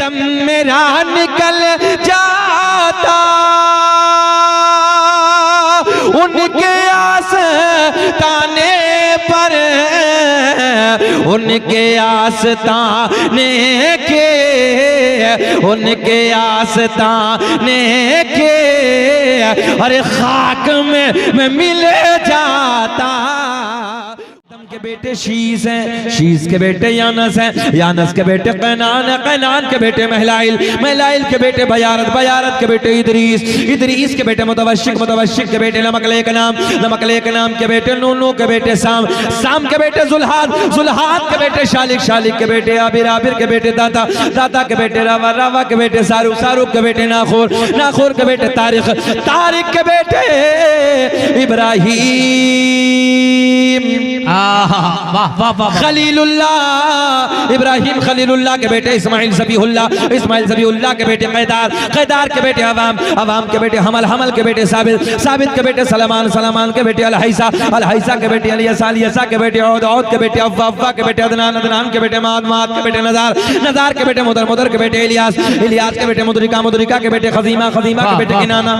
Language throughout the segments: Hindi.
दम मेरा निकल जाता, उनके आस्ताने पर, उनके आस्ताने के, उनके आस्ताने के, अरे खाक में मैं मिल जाता। के बेटे शीस हैं, शीस के बेटे यानस हैं, यानस के बेटे कैनान है, कैनान के बेटे महलाइल, महलाइल के बेटे बयारत, बयारत के बेटे इदरीस, इदरीस के बेटे मुतवश्शिक, मुतवश्शिक के बेटे लमकले के नाम, लमकले के नाम के बेटे नूनू के बेटे साम, साम के बेटे जुल्हाद, जुल्हाद के बेटे शालिक, शालिक के बेटे आबिर, आबिर के बेटे दाता, दाता के बेटे रावा, रावा के बेटे सारूक, सारूक के बेटे नाखोर, नाखोर के बेटे तारिक, तारिक के बेटे इब्राहिम, खलीलुल्लाह, इब्राहिम खलीलुल्लाह के बेटे इस्माइल ज़बीहुल्लाह, इस्माइल ज़बीहुल्लाह के बेटे कैदार, कैदार के बेटे अवाम, अवाम के बेटे हमल, हमल के बेटे साबित, साबित के बेटे सलमान, सलमान के बेटे अलहैसा, अलहैसा के बेटे अलियसा, अलियसा के बेटे औद, औद के बेटे अव्वा, अव्वा के बेटे अदनान, अदनान के बेटे माद, माद के बेटे नज़ार, नज़ार के बेटे मुदर, मुदर के बेटे इलियास, इलियास के बेटे मुदरिका, मुदरिका के बेटे खजीमा, खजीमा के बेटे किनाना।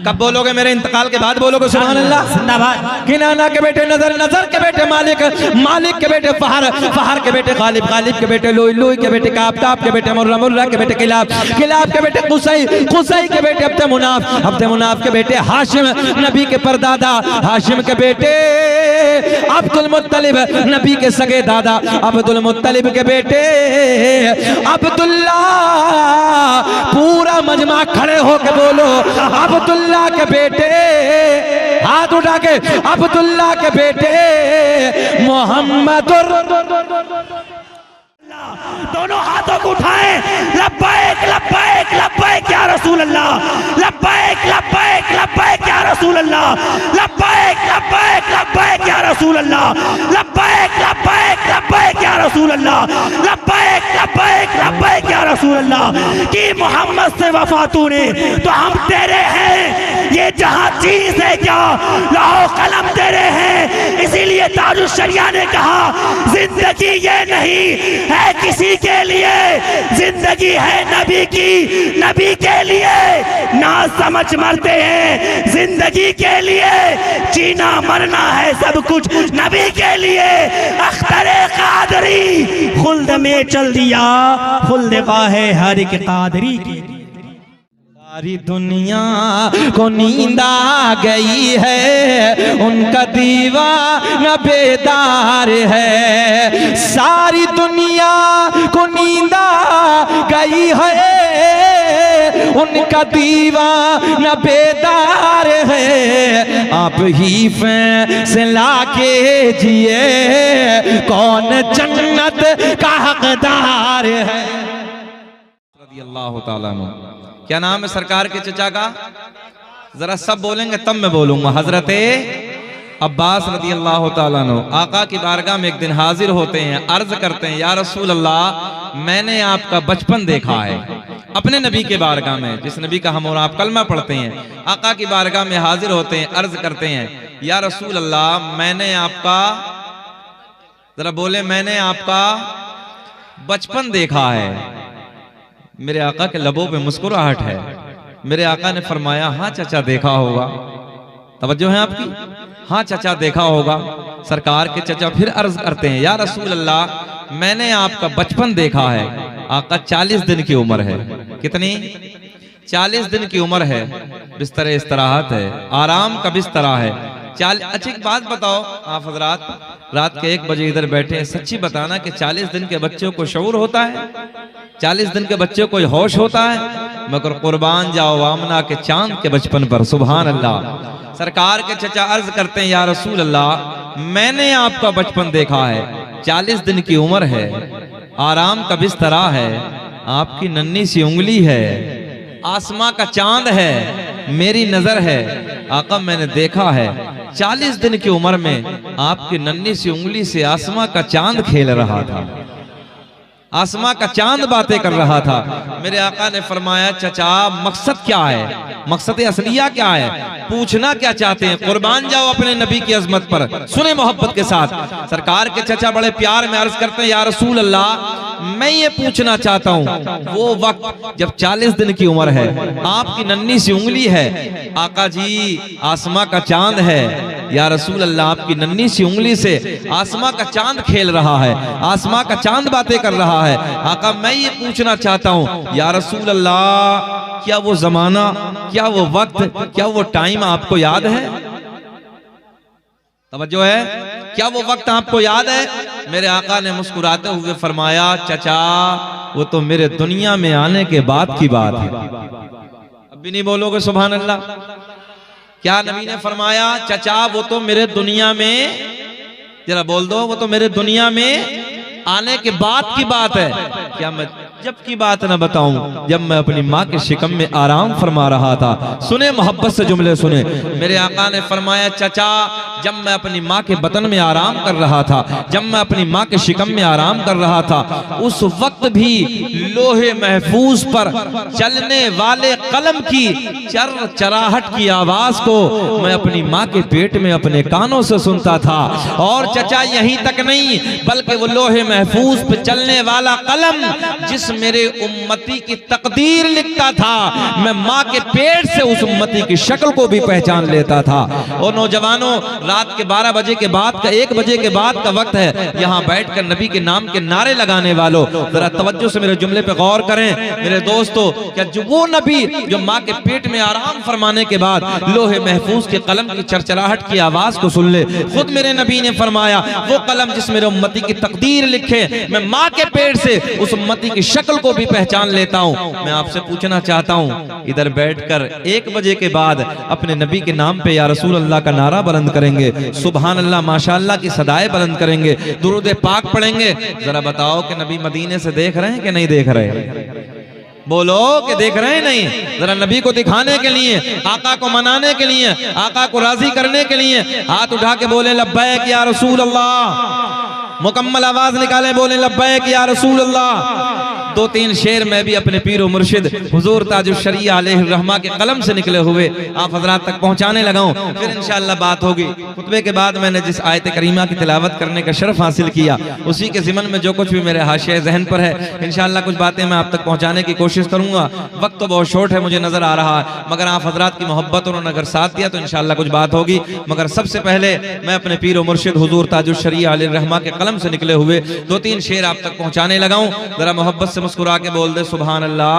कब बोलोगे? मेरे इंतकाल के बाद बोलोगे सुभान अल्लाह। किनाना के बेटे नजर, नजर के बेटे मालिक, मालिक के बेटे फहर, फहर के बेटे गालिब, गालिब के बेटे लुई, लुई के बेटे काब, काब के बेटे मुर्रा, मुर्रा के बेटे किलाब, किलाब के बेटे कुसई, कुसई के बेटे अब्द मुनाफ, अब्द मुनाफ के बेटे हाशिम, नबी के परदादा, हाशिम के बेटे अब्दुल मुत्तलिब, नबी के सगे दादा, अब्दुल मुत्तलिब के बेटे अब्दुल्ला। पूरा मजमा खड़े होकर बोलो अब्दुल्ला के बेटे, हाथ उठा के अब्दुल्ला के बेटे मोहम्मदुर, दोनों हाथों को उठाएं, लब्बैक लब्बैक लब्बैक या रसूल अल्लाह, लब्बैक लब्बैक लब्बैक या रसूल अल्लाह, लब्बैक लब्बैक लब्बैक या रसूल अल्लाह, लब्बैक लब्बैक लब्बैक या रसूल अल्लाह, लब्बैक लब्बैक लब्बैक या रसूल अल्लाह। कि मोहम्मद से वफा तूने तो हम तेरे हैं, ये जहां चीज है क्या लौह कलम तेरे हैं। इसीलिए ताजुल शरिया ने कहा जिंदगी ये नहीं है किसी के लिए, जिंदगी है नबी की, नबी के लिए ना समझ मरते हैं, जिंदगी के लिए जीना मरना है सब कुछ नबी के लिए। अख्तरे कादरी खुल्द में चल दिया, खुल्द है हर एक कादरी की। सारी दुनिया को नींद आ गई है, उनका दीवाना बेदार है। सारी दुनिया को नींद आ गई है, उनका दीवाना बेदार है। आप ही फैसला कीजिए कौन जन्नत का हकदार है। रज़ियल्लाहु ताला अन्हु। क्या नाम है सरकार के चचा का? जरा सब बोलेंगे तब मैं बोलूंगा। हजरते अब्बास रज़ियल्लाहु ताला अन्हु आका की बारगाह में एक दिन हाजिर होते हैं, अर्ज करते हैं या रसूल अल्लाह मैंने आपका बचपन देखा है। अपने नबी के बारगाह में, जिस नबी का हम और आप कलमा पढ़ते हैं, आका की बारगाह में हाजिर होते हैं, अर्ज करते हैं या रसूल अल्लाह मैंने आपका, जरा बोले मैंने आपका बचपन देखा है। मेरे आका के लबों पे मुस्कुराहट है। मेरे आका ने फरमाया हाँ चचा देखा होगा। तवज्जो है आपकी? हाँ चचा देखा होगा। सरकार के चचा फिर अर्ज करते हैं या रसूल अल्लाह मैंने आपका बचपन देखा है। आका 40 दिन की उम्र है। कितनी? 40 दिन की उम्र है। बिस्तर इस्तराहत है, आराम का बिस्तरा है। अच्छा एक बात बताओ आप हजरात, रात के 1 बजे इधर बैठे हैं, सच्ची बताना कि 40 दिन के बच्चों को शऊर होता है? 40 दिन के बच्चों को होश होता है? मगर कुर्बान जाओ आमना के चांद के बचपन पर, सुभान अल्लाह। सरकार के चचा अर्ज करते हैं या रसूल अल्लाह मैंने आपका बचपन देखा है, 40 दिन की उम्र है, आराम का बिस्तरा है, आपकी नन्ही सी उंगली है, आसमां का चांद है, मेरी नजर है। आका मैंने देखा है 40 दिन की उम्र में आपकी नन्ही सी उंगली से आसमां का चांद खेल रहा था। आसमां का चांद बातें कर रहा था। मेरे आका ने फरमाया चचा मकसद क्या है, मकसद असलिया क्या है, पूछना क्या चाहते हैं, कुर्बान जाओ अपने नबी की अजमत पर। सुने मोहब्बत के साथ सरकार के चचा बड़े प्यार में अर्ज करते हैं या रसूल अल्लाह मैं ये पूछना चाहता हूँ वो वक्त जब 40 दिन की उम्र है, आपकी नन्ही सी उंगली है, आका जी आसमां का चांद है, या रसूल अल्लाह आपकी नन्ही सी उंगली से आसमां का चांद खेल रहा है, आसमां का चांद बातें कर रहा है। आका मैं ये पूछना चाहता हूँ या रसूल अल्लाह क्या वो जमाना, क्या वो वक्त, क्या वो टाइम आपको याद है? तवज्जो है, क्या वो वक्त आपको याद है? मेरे आका ने मुस्कुराते हुए फरमाया चचा वो तो मेरे दुनिया में आने के बाद की बात है। अब भी नहीं बोलोगे सुभान अल्लाह? क्या नबी ने फरमाया चचा वो तो मेरे दुनिया में, जरा बोल दो, वो तो मेरे दुनिया में आने के बाद की बात है। क्या मैं जब की बात ना बताऊं जब मैं अपनी माँ के शिकम में आराम फरमा रहा था? सुने मोहब्बत से जुमले सुने। मेरे आका ने फरमाया चचा जब मैं अपनी माँ के बतन में आराम कर रहा था, जब मैं अपनी माँ के शिकम में आराम कर रहा था, उस वक्त भी लोहे महफूज पर चलने वाले कलम की चर चराहट की आवाज को मैं अपनी माँ के पेट में अपने कानों से सुनता था। और चचा यहीं तक नहीं बल्कि वो लोहे महफूज पे चलने वाला कलम जिस मेरे उम्मती की तकदीर लिखता था, मैं माँ के पेट से उस उम्मती की शक्ल को भी पहचान लेता था। और नौजवानों रात के 12 बजे के बाद का 1 बजे के बाद का वक्त है, यहाँ बैठकर नबी के नाम के नारे लगाने वालों जरा तवज्जो से मेरे जुमले पे गौर करें। मेरे दोस्तों क्या जो वो नबी जो माँ के पेट में आराम फरमाने के बाद लोहे महफूज के कलम की चरचराहट की आवाज को सुन ले, खुद मेरे नबी ने फरमाया वो कलम जिस मेरे उम्मती की तकदीर लिखे, मैं माँ के पेट से उस उम्मती की शक्ल को भी पहचान लेता हूँ। मैं आपसे पूछना चाहता हूँ इधर बैठकर 1 बजे के बाद अपने नबी के नाम पे या रसूल अल्लाह का नारा बुलंद करेंगे, सुभान अल्लाह माशाअल्लाह की सदाएं बुलंद करेंगे, दुरूद पाक पढ़ेंगे। जरा बताओ कि नबी मदीने से देख रहे हैं कि नहीं देख रहे? बोलो कि देख रहे हैं नहीं? जरा नबी को दिखाने के लिए, आका को मनाने के लिए, आका को राजी करने के लिए हाथ उठा के बोले लब्बैक या रसूल अल्लाह, मुकम्मल आवाज निकाले बोले लब्बैक या रसूल अल्लाह। 2-3 शेर मैं भी अपने पीर मुर्शिद हुजूर ताजुल शरीया अलैहिर्रहमा के कलम से निकले हुए आप हजरात तक पहुंचाने लगा हूं, फिर इंशाअल्लाह बात होगी। खुतबे के बाद मैंने जिस आयत करीमा की तिलावत करने का शर्फ हासिल किया उसी के ज़िमन में जो कुछ भी मेरे हाशिए जहन पर है इंशाअल्लाह कुछ बातें मैं आप तक पहुंचाने की कोशिश करूंगा। वक्त तो बहुत शॉर्ट है मुझे नजर आ रहा है, मगर आप हजरात की मोहब्बत उन्होंने अगर साथ दिया तो इंशाअल्लाह कुछ बात होगी। मगर सबसे पहले मैं अपने पीर मुर्शिद हुजूर ताजुल शरीया अलैहिर्रहमा के कलम से निकले हुए 2-3 शेर आप तक पहुंचाने लगा हूं। जरा मोहब्बत से मुस्कुरा के बोल दे सुभान अल्लाह।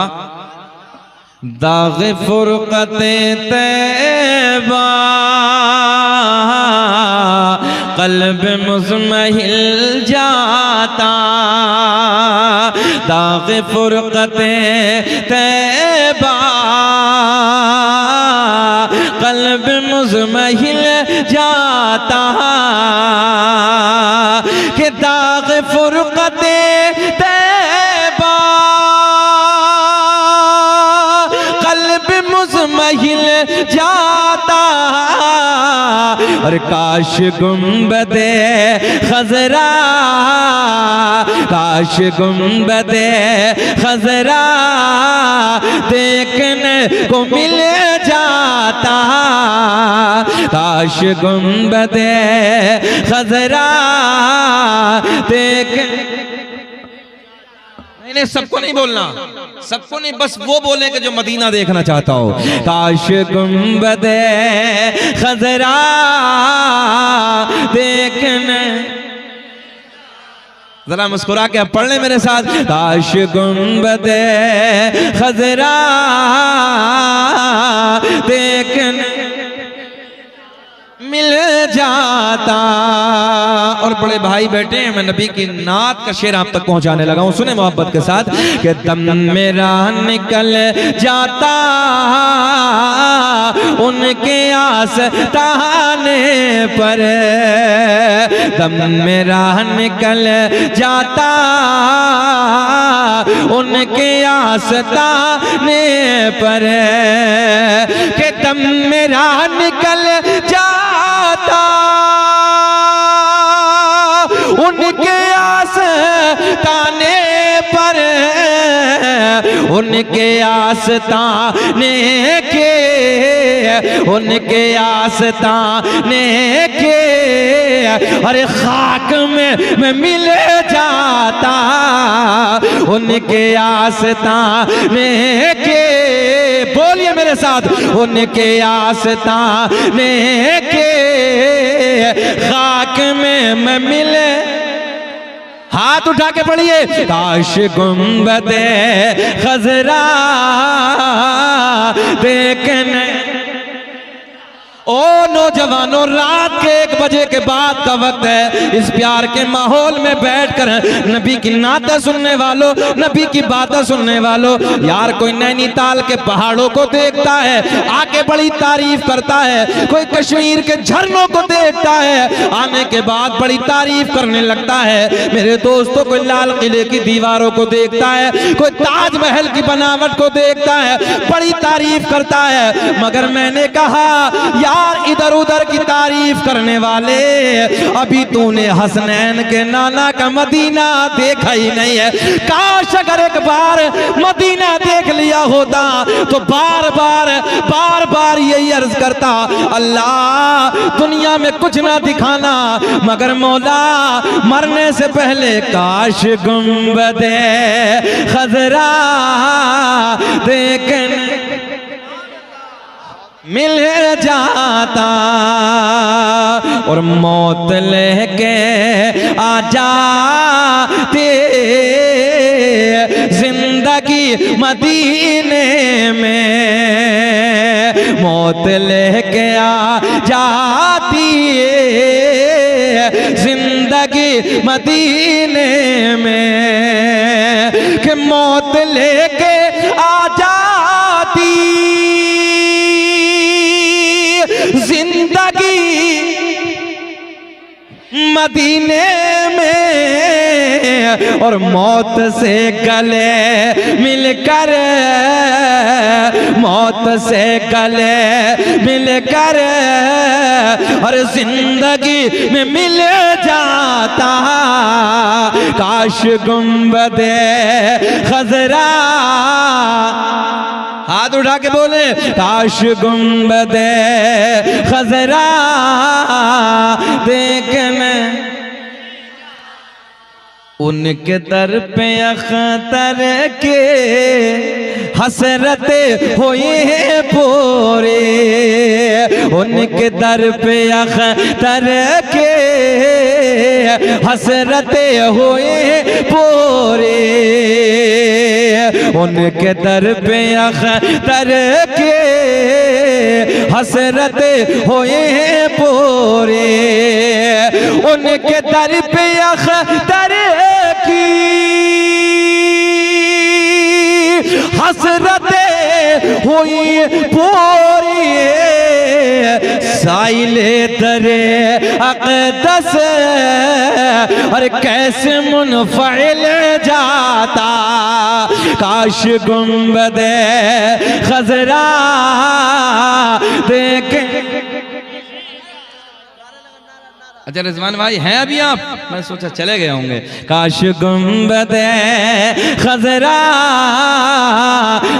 दाग़ फुरक़ते तैबा क़ल्ब मुज़महिल जाता, दाग़ फुरक़ते तैबा क़ल्ब मुज़महिल जाता, कि दाग़ फुरक़ते तैबा क़ल्ब मुज़महिल जाता, और काश गुंबदे खज़रा, काश गुंबदे खज़रा देखने को मिल जाता, काश गुंबदे खज़रा देख। नहीं सबको नहीं बोलना, सबको नहीं, बस वो बोले कि जो मदीना देखना चाहता हो। काश गुंबदे खज़रा देखने, जरा मुस्कुरा के अब पढ़ ले मेरे साथ। काश गुंबदे खज़रा देखने मिल जाता। और बड़े भाई बैठे हैं, मैं नबी की नात का शेर आप तक पहुंचाने लगा हूं, सुने मोहब्बत के साथ। कि दम मेरा निकल जाता उनके आस्ताने पर, दम मेरा निकल जाता उनके आस्ताने पर, कि दम मेरा निकल जाता उनके आस्ताने उनके आस्ताने के, उनके आस्ताने के, अरे खाक में मैं मिल जाता, उनके आस्ताने के, बोलिए मेरे साथ, उनके आस्ताने के खाक में मैं मिले, हाथ उठा के पढ़िए, काश गुंबदे खजरा देखने। ओ नौजवानों, रात के 1 बजे के बाद का वक्त है। इस प्यार के माहौल में बैठकर नबी की नातें सुनने वालों, नबी की बातें सुनने वालों, यार कोई नैनीताल के पहाड़ों को देखता है, आके बड़ी तारीफ करता है, कोई कश्मीर के झरनों को देखता है, आने के बाद बड़ी तारीफ करने लगता है। मेरे दोस्तों, कोई लाल किले की दीवारों को देखता है, कोई ताजमहल की बनावट को देखता है, बड़ी तारीफ करता है। मगर मैंने कहा यार, इधर उधर की तारीफ करने वाले, अभी तूने हसनैन के नाना का मदीना देखा ही नहीं है। काश अगर एक बार मदीना देख लिया होता तो बार बार यही अर्ज करता, अल्लाह दुनिया में कुछ ना दिखाना, मगर मौला मरने से पहले काश गुंबदे खजरा देखने मिल जाता, और मौत लेके आ जाते जिंदगी मदीने में, मौत लेके आ जाती जिंदगी मदीने में, कि मौत लेके आ जाती जिंदगी मदीने में, और मौत से गले मिलकर, मौत से गले मिलकर, और जिंदगी में मिल जाता, काश गुंबदे खजरा, हाथ उठा के बोले, काश गुंबदे खजरा देखने। उनके दर पे अख्तर के हसरते हुए पूरे, उनके दर पे अख्तर के हसरते हुए पूरे, उनके दर पे अख्तर के हसरते हुए पूरे, उनके दर पे अख्तर की हसरते हुई पूरी, साइले दरे अक़दस और कैसे मुनफ़इल जाता, काश गुंबदे खजरा देखे। अच्छा रिजवान भाई हैं अभी आप? मैं सोचा चले गए होंगे। काश गुंबदे खजरा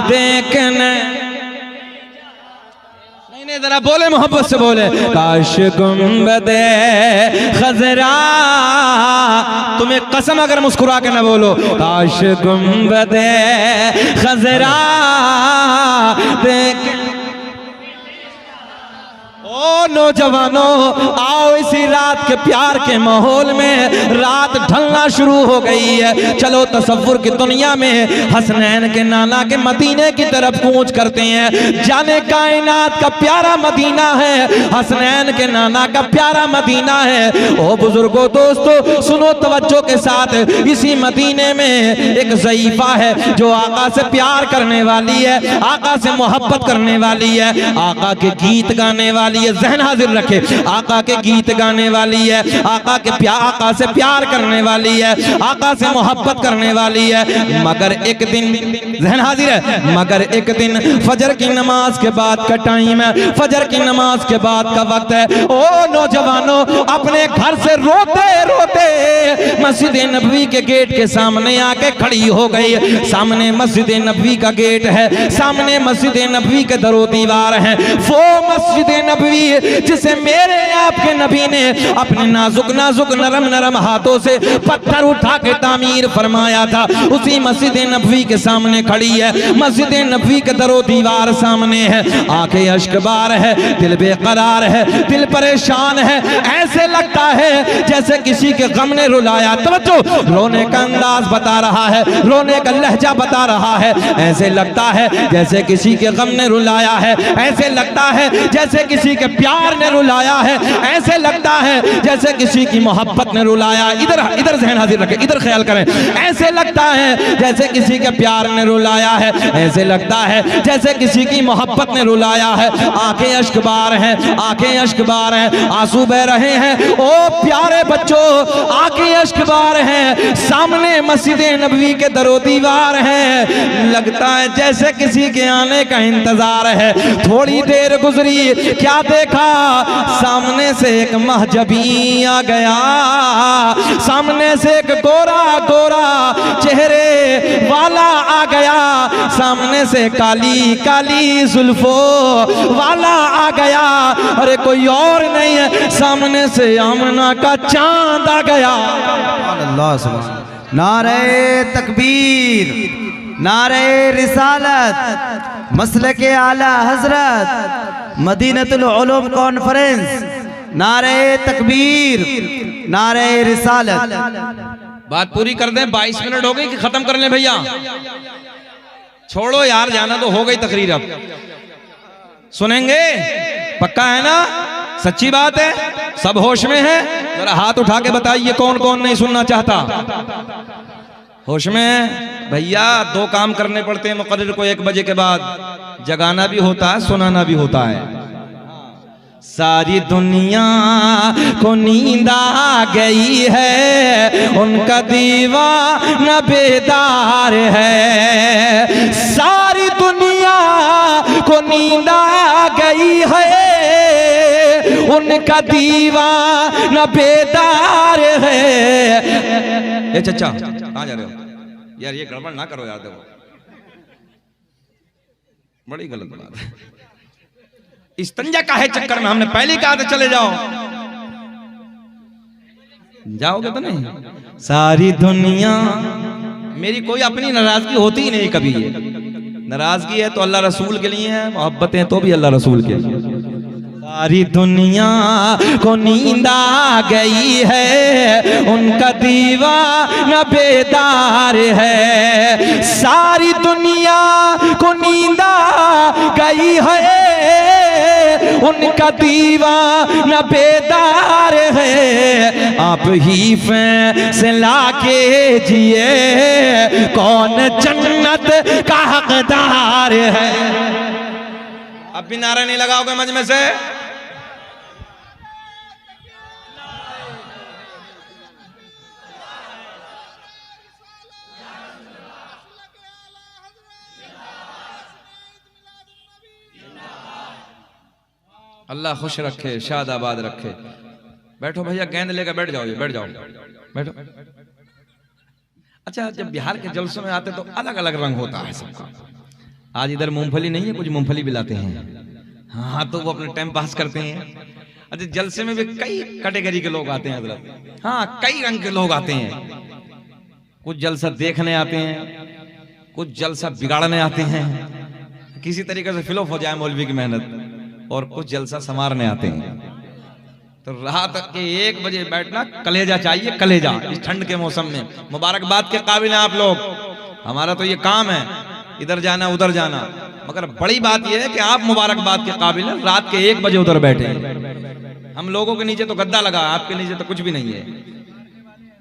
देखने, नहीं जरा बोले, मोहब्बत से बोले, काश गुंबदे खजरा, तुम्हें कसम अगर मुस्कुरा के ना बोलो, काश गुंबदे खजरा देख। ओ नौजवानों, आओ इसी रात के प्यार के माहौल में, रात ढलना शुरू हो गई है, चलो तसव्वुर की दुनिया में हसनैन के नाना के मदीने की तरफ कूच करते हैं। जाने कायनात का प्यारा मदीना है, हसनैन के नाना का प्यारा मदीना है। ओ बुजुर्गों, दोस्तों सुनो तवज्जो के साथ, इसी मदीने में एक ज़ईफ़ा है जो आका से प्यार करने वाली है, आका से मोहब्बत करने वाली है, आका के गीत गाने वाली है। ज़हन हाजिर रखे, आका के गीत गाने वाली है, आका से प्यार करने वाली है, आका से मोहब्बत करने वाली है। मगर एक दिन जहन हाजिर है। मगर एक दिन फजर की नमाज के बाद का टाइम है, फजर की नमाज के बाद का वक्त है। ओ नौजवानों, अपने घर से रोते रोते मस्जिद नबवी के गेट के सामने आके खड़ी हो गई। सामने मस्जिद नबवी का गेट है, सामने मस्जिद नबवी के दरो दीवार है। वो मस्जिद नबवी जिसे मेरे आपके नबी ने अपने नाजुक नाजुक नरम नरम हाथों से पत्थर उठा के तामीर फरमाया था, उसी मस्जिद नबवी के सामने खड़ी है। मस्जिद नबवी के दरो दीवार सामने है, आंखें अश्कबार है, दिल बेकरार है, दिल परेशान है। ऐसे लगता है जैसे किसी के गम ने रुलाया। तवज्जो, रोने का अंदाज बता रहा है, रोने का लहजा बता रहा है। ऐसे लगता है जैसे किसी के गम ने रुलाया है, ऐसे लगता है जैसे किसी के प्यार ने रुलाया है, ऐसे लगता है जैसे किसी की मोहब्बत ने रुलाया। इधर इधर ज़हन हाजिर रखें, इधर ख्याल करें। ऐसे लगता है जैसे किसी के प्यार ने रुलाया है, ऐसे लगता है जैसे किसी की मोहब्बत ने रुलाया है। आंखें अश्कबार हैं, आंखें अश्कबार हैं, आंसू बह रहे हैं। ओ प्यारे बच्चों, आंखें अश्कबार हैं, सामने मस्जिद नबवी के दरो दीवार है। लगता है जैसे किसी के आने का इंतजार है। थोड़ी देर गुजरी, क्या देखा, सामने से एक महजबी आ गया। सामने से एक गोरा गोरा चेहरे वाला आ गया। सामने से काली काली जुल्फो वाला आ गया। अरे कोई और नहीं है, सामने से आमना का चांद आ गया। अल्लाह सुभान। नारे तकबीर, नारे रिसालत, मसलके आला हजरत, मदीनतुल उलूम कॉन्फ्रेंस, नारे तकबीर, नारे रिसालत। बात पूरी कर दें, 22 मिनट हो गई कि खत्म कर लें भैया? छोड़ो यार, जाना तो हो गई तकरीर। अब सुनेंगे? पक्का है ना? सच्ची बात है? सब होश में है? जरा हाथ उठा के बताइए कौन कौन नहीं सुनना चाहता। होश में है भैया? 2 काम करने पड़ते हैं मुकर्रिर को 1 बजे के बाद, जगाना भी होता है, सुनाना भी होता है। सारी दुनिया को नींद आ गई है, उनका दीवाना बेदार है। सारी दुनिया को नींद आ गई है, उनका दीवाना बेदार है। ए चचा, कहाँ जा रहे हो यार? ये गड़बड़ ना करो यार, देखो बड़ी गलत बात है। इस्तंजा का है चक्कर में हमने पहले कहा था चले जाओ, जाओगे तो नहीं। सारी दुनिया, मेरी कोई अपनी नाराजगी होती ही नहीं कभी। ये नाराजगी है तो अल्लाह रसूल के लिए है, मोहब्बत है तो भी अल्लाह रसूल के लिए। सारी दुनिया को नींद आ गई है, उनका दीवाना बेदार है। सारी दुनिया को नींद आ गई है, उनका दीवाना बेदार है। आप ही फैसला कीजिए कौन जन्नत का हकदार है। अब भी नारा नहीं लगाओगे मजमे से? अल्लाह खुश रखे, शाद आबाद रखे। बैठो भैया, गेंद लेकर बैठ जाओ, बैठ जाओ, बैठो। अच्छा, जब बिहार के जलसों में आते तो अलग अलग रंग होता है सबका। आज इधर मूंगफली नहीं है, कुछ मूंगफली भी लाते हैं। हाँ, तो वो अपने टाइम पास करते हैं। अच्छा, जलसे में भी कई कैटेगरी के लोग आते हैं हजरत। हाँ, कई रंग के लोग आते हैं। कुछ जलसा देखने आते हैं, कुछ जलसा बिगाड़ने आते हैं, किसी तरीके से फिलॉप हो जाए मौलवी की मेहनत, और कुछ जलसा संवारने आते हैं। तो रात के 1 बजे बैठना, कलेजा चाहिए, कलेजा, इस ठंड के मौसम में। मुबारकबाद के काबिल हैं आप लोग। हमारा तो ये काम है, इधर जाना उधर जाना, मगर बड़ी बात यह है कि आप मुबारकबाद के काबिल हैं। रात के 1 बजे उधर बैठे। हम लोगों के नीचे तो गद्दा लगा, आपके नीचे तो कुछ भी नहीं है।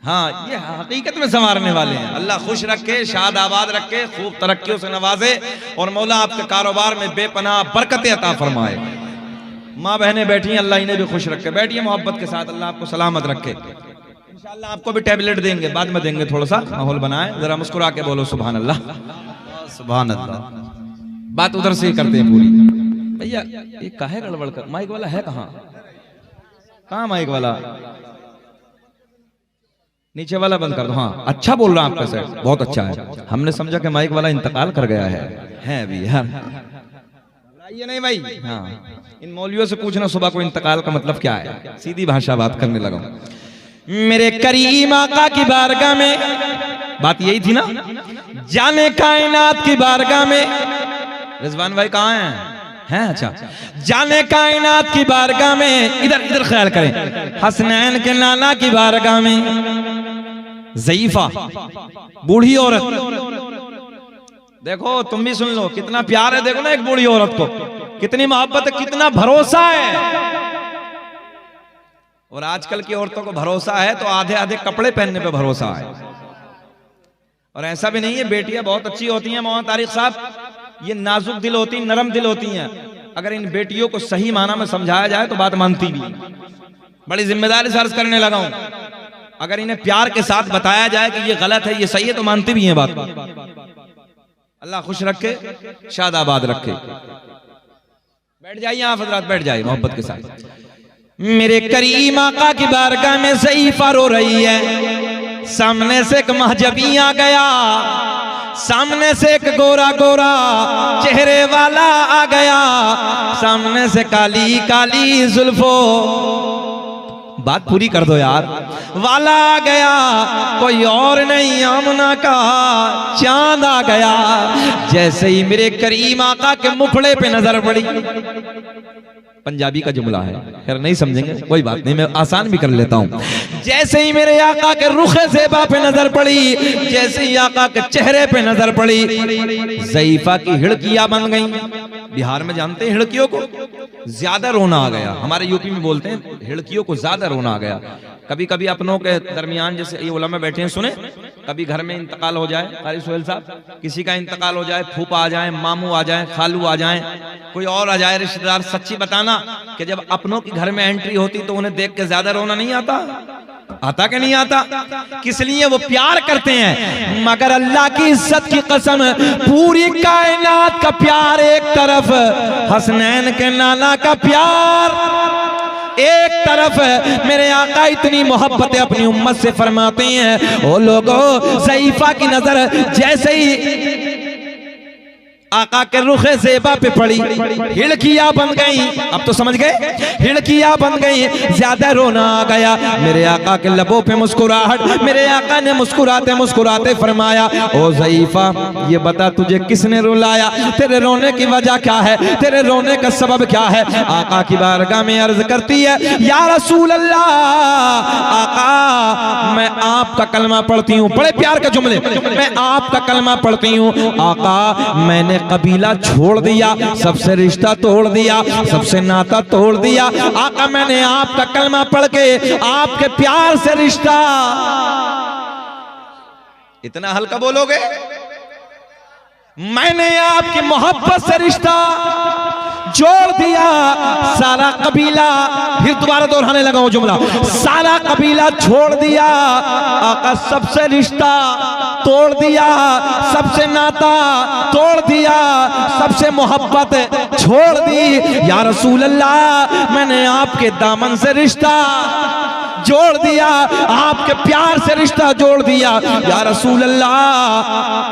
हाँ, ये हकीकत में संवारने वाले हैं। अल्लाह खुश रखे, शाद आबाद रखे, खूब तरक्कियों से नवाजे, और मौला आपके कारोबार में बेपनाह बरकत अता फरमाए। माँ बहनें बैठी, अल्लाह इन्हें भी खुश रखे। बैठिए मोहब्बत के साथ, अल्लाह आपको सलामत रखे। इंशाअल्लाह आपको भी टैबलेट देंगे, बाद में देंगे, थोड़ा सा माहौल बनाए। जरा मुस्कुरा के बोलो सुभान अल्लाह। सुभान अल्लाह। बात उधर से ही करते हैं पूरी। भैया ये काहे गड़बड़ कर, माइक वाला है कहाँ? कहाँ माइक वाला? नीचे वाला बंद कर दो। हाँ अच्छा बोल रहा आपका सर, बहुत अच्छा है। हमने समझा कि माइक वाला इंतकाल कर गया है अभी यार। ये नहीं भाई, हाँ इन मौलवियों से पूछना सुबह को इंतकाल का मतलब क्या है, सीधी भाषा बात करने लगा। मेरे करीम आका की बारगाह में बात यही थी ना, जाने कायनात की बारगाह में। रिजवान भाई कहाँ हैं? अच्छा, जाने कायनात की बारगाह में, इधर इधर ख्याल करें, हसनैन के नाना की बारगाह में ज़ईफा बूढ़ी औरत, देखो तुम भी सुन लो कितना प्यार है, देखो ना एक बूढ़ी औरत को, कितनी मोहब्बत है, कितना भरोसा है। और आजकल की औरतों को भरोसा है तो आधे आधे कपड़े पहनने पे भरोसा है। और ऐसा भी नहीं है, बेटियां बहुत अच्छी होती हैं मौलाना तारिक साहब, ये नाजुक दिल होती, नरम दिल होती हैं। अगर इन बेटियों को सही माना में समझाया जाए तो बात मानती भी। बड़ी जिम्मेदारी से अर्ज करने लगा हूं, अगर इन्हें प्यार के साथ बताया जाए कि ये गलत है ये सही है तो मानती भी हैं बात। अल्लाह खुश रखे, शादाबाद रखे। बैठ जाइए आप हजरात, बैठ जाइए मोहब्बत के साथ। मेरे करीम आका की बारगाह में ज़ईफा रो रही है, सामने से एक महजबी आ गया, सामने से एक गोरा गोरा चेहरे वाला आ गया, सामने से काली काली जुल्फो, बात पूरी कर दो यार, वाला आ गया, कोई और नहीं आमना का चांद आ गया। जैसे ही मेरे करीम आका के मुखड़े पे नजर पड़ी, पंजाबी का जुमला है, खैर नहीं समझेंगे कोई बात नहीं, मैं आसान भी कर लेता हूं। जैसे ही मेरे आका के रुखे ज़ेबा पे नजर पड़ी, जैसे ही आका के चेहरे पे नजर पड़ी, ज़ईफा की हिड़कियां बन गई। बिहार में जानते हैं हिड़कियों को, ज्यादा रोना आ गया। हमारे यूपी में बोलते हैं हिड़कियों को ज्यादा रोना आ गया। कभी कभी अपनों के दरमियान, जैसे ये उलमा बैठे हैं सुने, कभी घर में इंतकाल हो जाए, कारी सोहेल साहब, किसी का इंतकाल हो जाए, फूफा आ जाए, मामू आ जाए, खालू आ जाए, कोई और आ जाए रिश्तेदार, सच्ची बताना कि जब अपनों की घर में एंट्री होती तो उन्हें देख के ज्यादा रोना नहीं आता? आता कि नहीं आता? किस लिए? वो प्यार करते हैं। मगर अल्लाह की इज्जत की कसम, पूरी कायनात का प्यार एक तरफ, हसनैन के नाना का प्यार एक तरफ। मेरे आका इतनी मोहब्बत अपनी उम्मत से फरमाते हैं, ओ लोगों, ज़ईफा की नजर जैसे ही आका के रुखे ज़ेबा पे पड़ी, हिड़कियां बन गई। अब तो समझ गए, हिड़कियां बन गई, ज्यादा रोना आ गया। मेरे आका के लबों पे मुस्कुराहट, मेरे आका ने मुस्कुराते मुस्कुराते फरमाया, ओ ज़ईफा ये बता तुझे किसने रुलाया, तेरे रोने की वजह क्या है, तेरे रोने का सबब क्या है? आका की बारगाह में अर्ज करती है, या रसूल अल्लाह, आका मैं आपका कलमा पढ़ती हूँ, बड़े प्यार के जुमले, मैं आपका कलमा पढ़ती हूँ आका, मैंने कबीला छोड़ दिया, सबसे रिश्ता तोड़ दिया, सबसे नाता तोड़ दिया। आका मैंने आपका कलमा पढ़ के आपके प्यार से रिश्ता। इतना हल्का बोलोगे? मैंने आपकी मोहब्बत से रिश्ता जोड़ दिया, सारा कबीला, फिर दोबारा दोहराने लगा वो जुमला, सारा कबीला छोड़ दिया, आका सबसे रिश्ता तोड़ दिया, सबसे नाता तोड़ दिया, सबसे मोहब्बत छोड़ दी। या रसूल अल्लाह मैंने आपके दामन से रिश्ता जोड़ दिया, आपके प्यार से रिश्ता जोड़ दिया। या रसूल अल्लाह,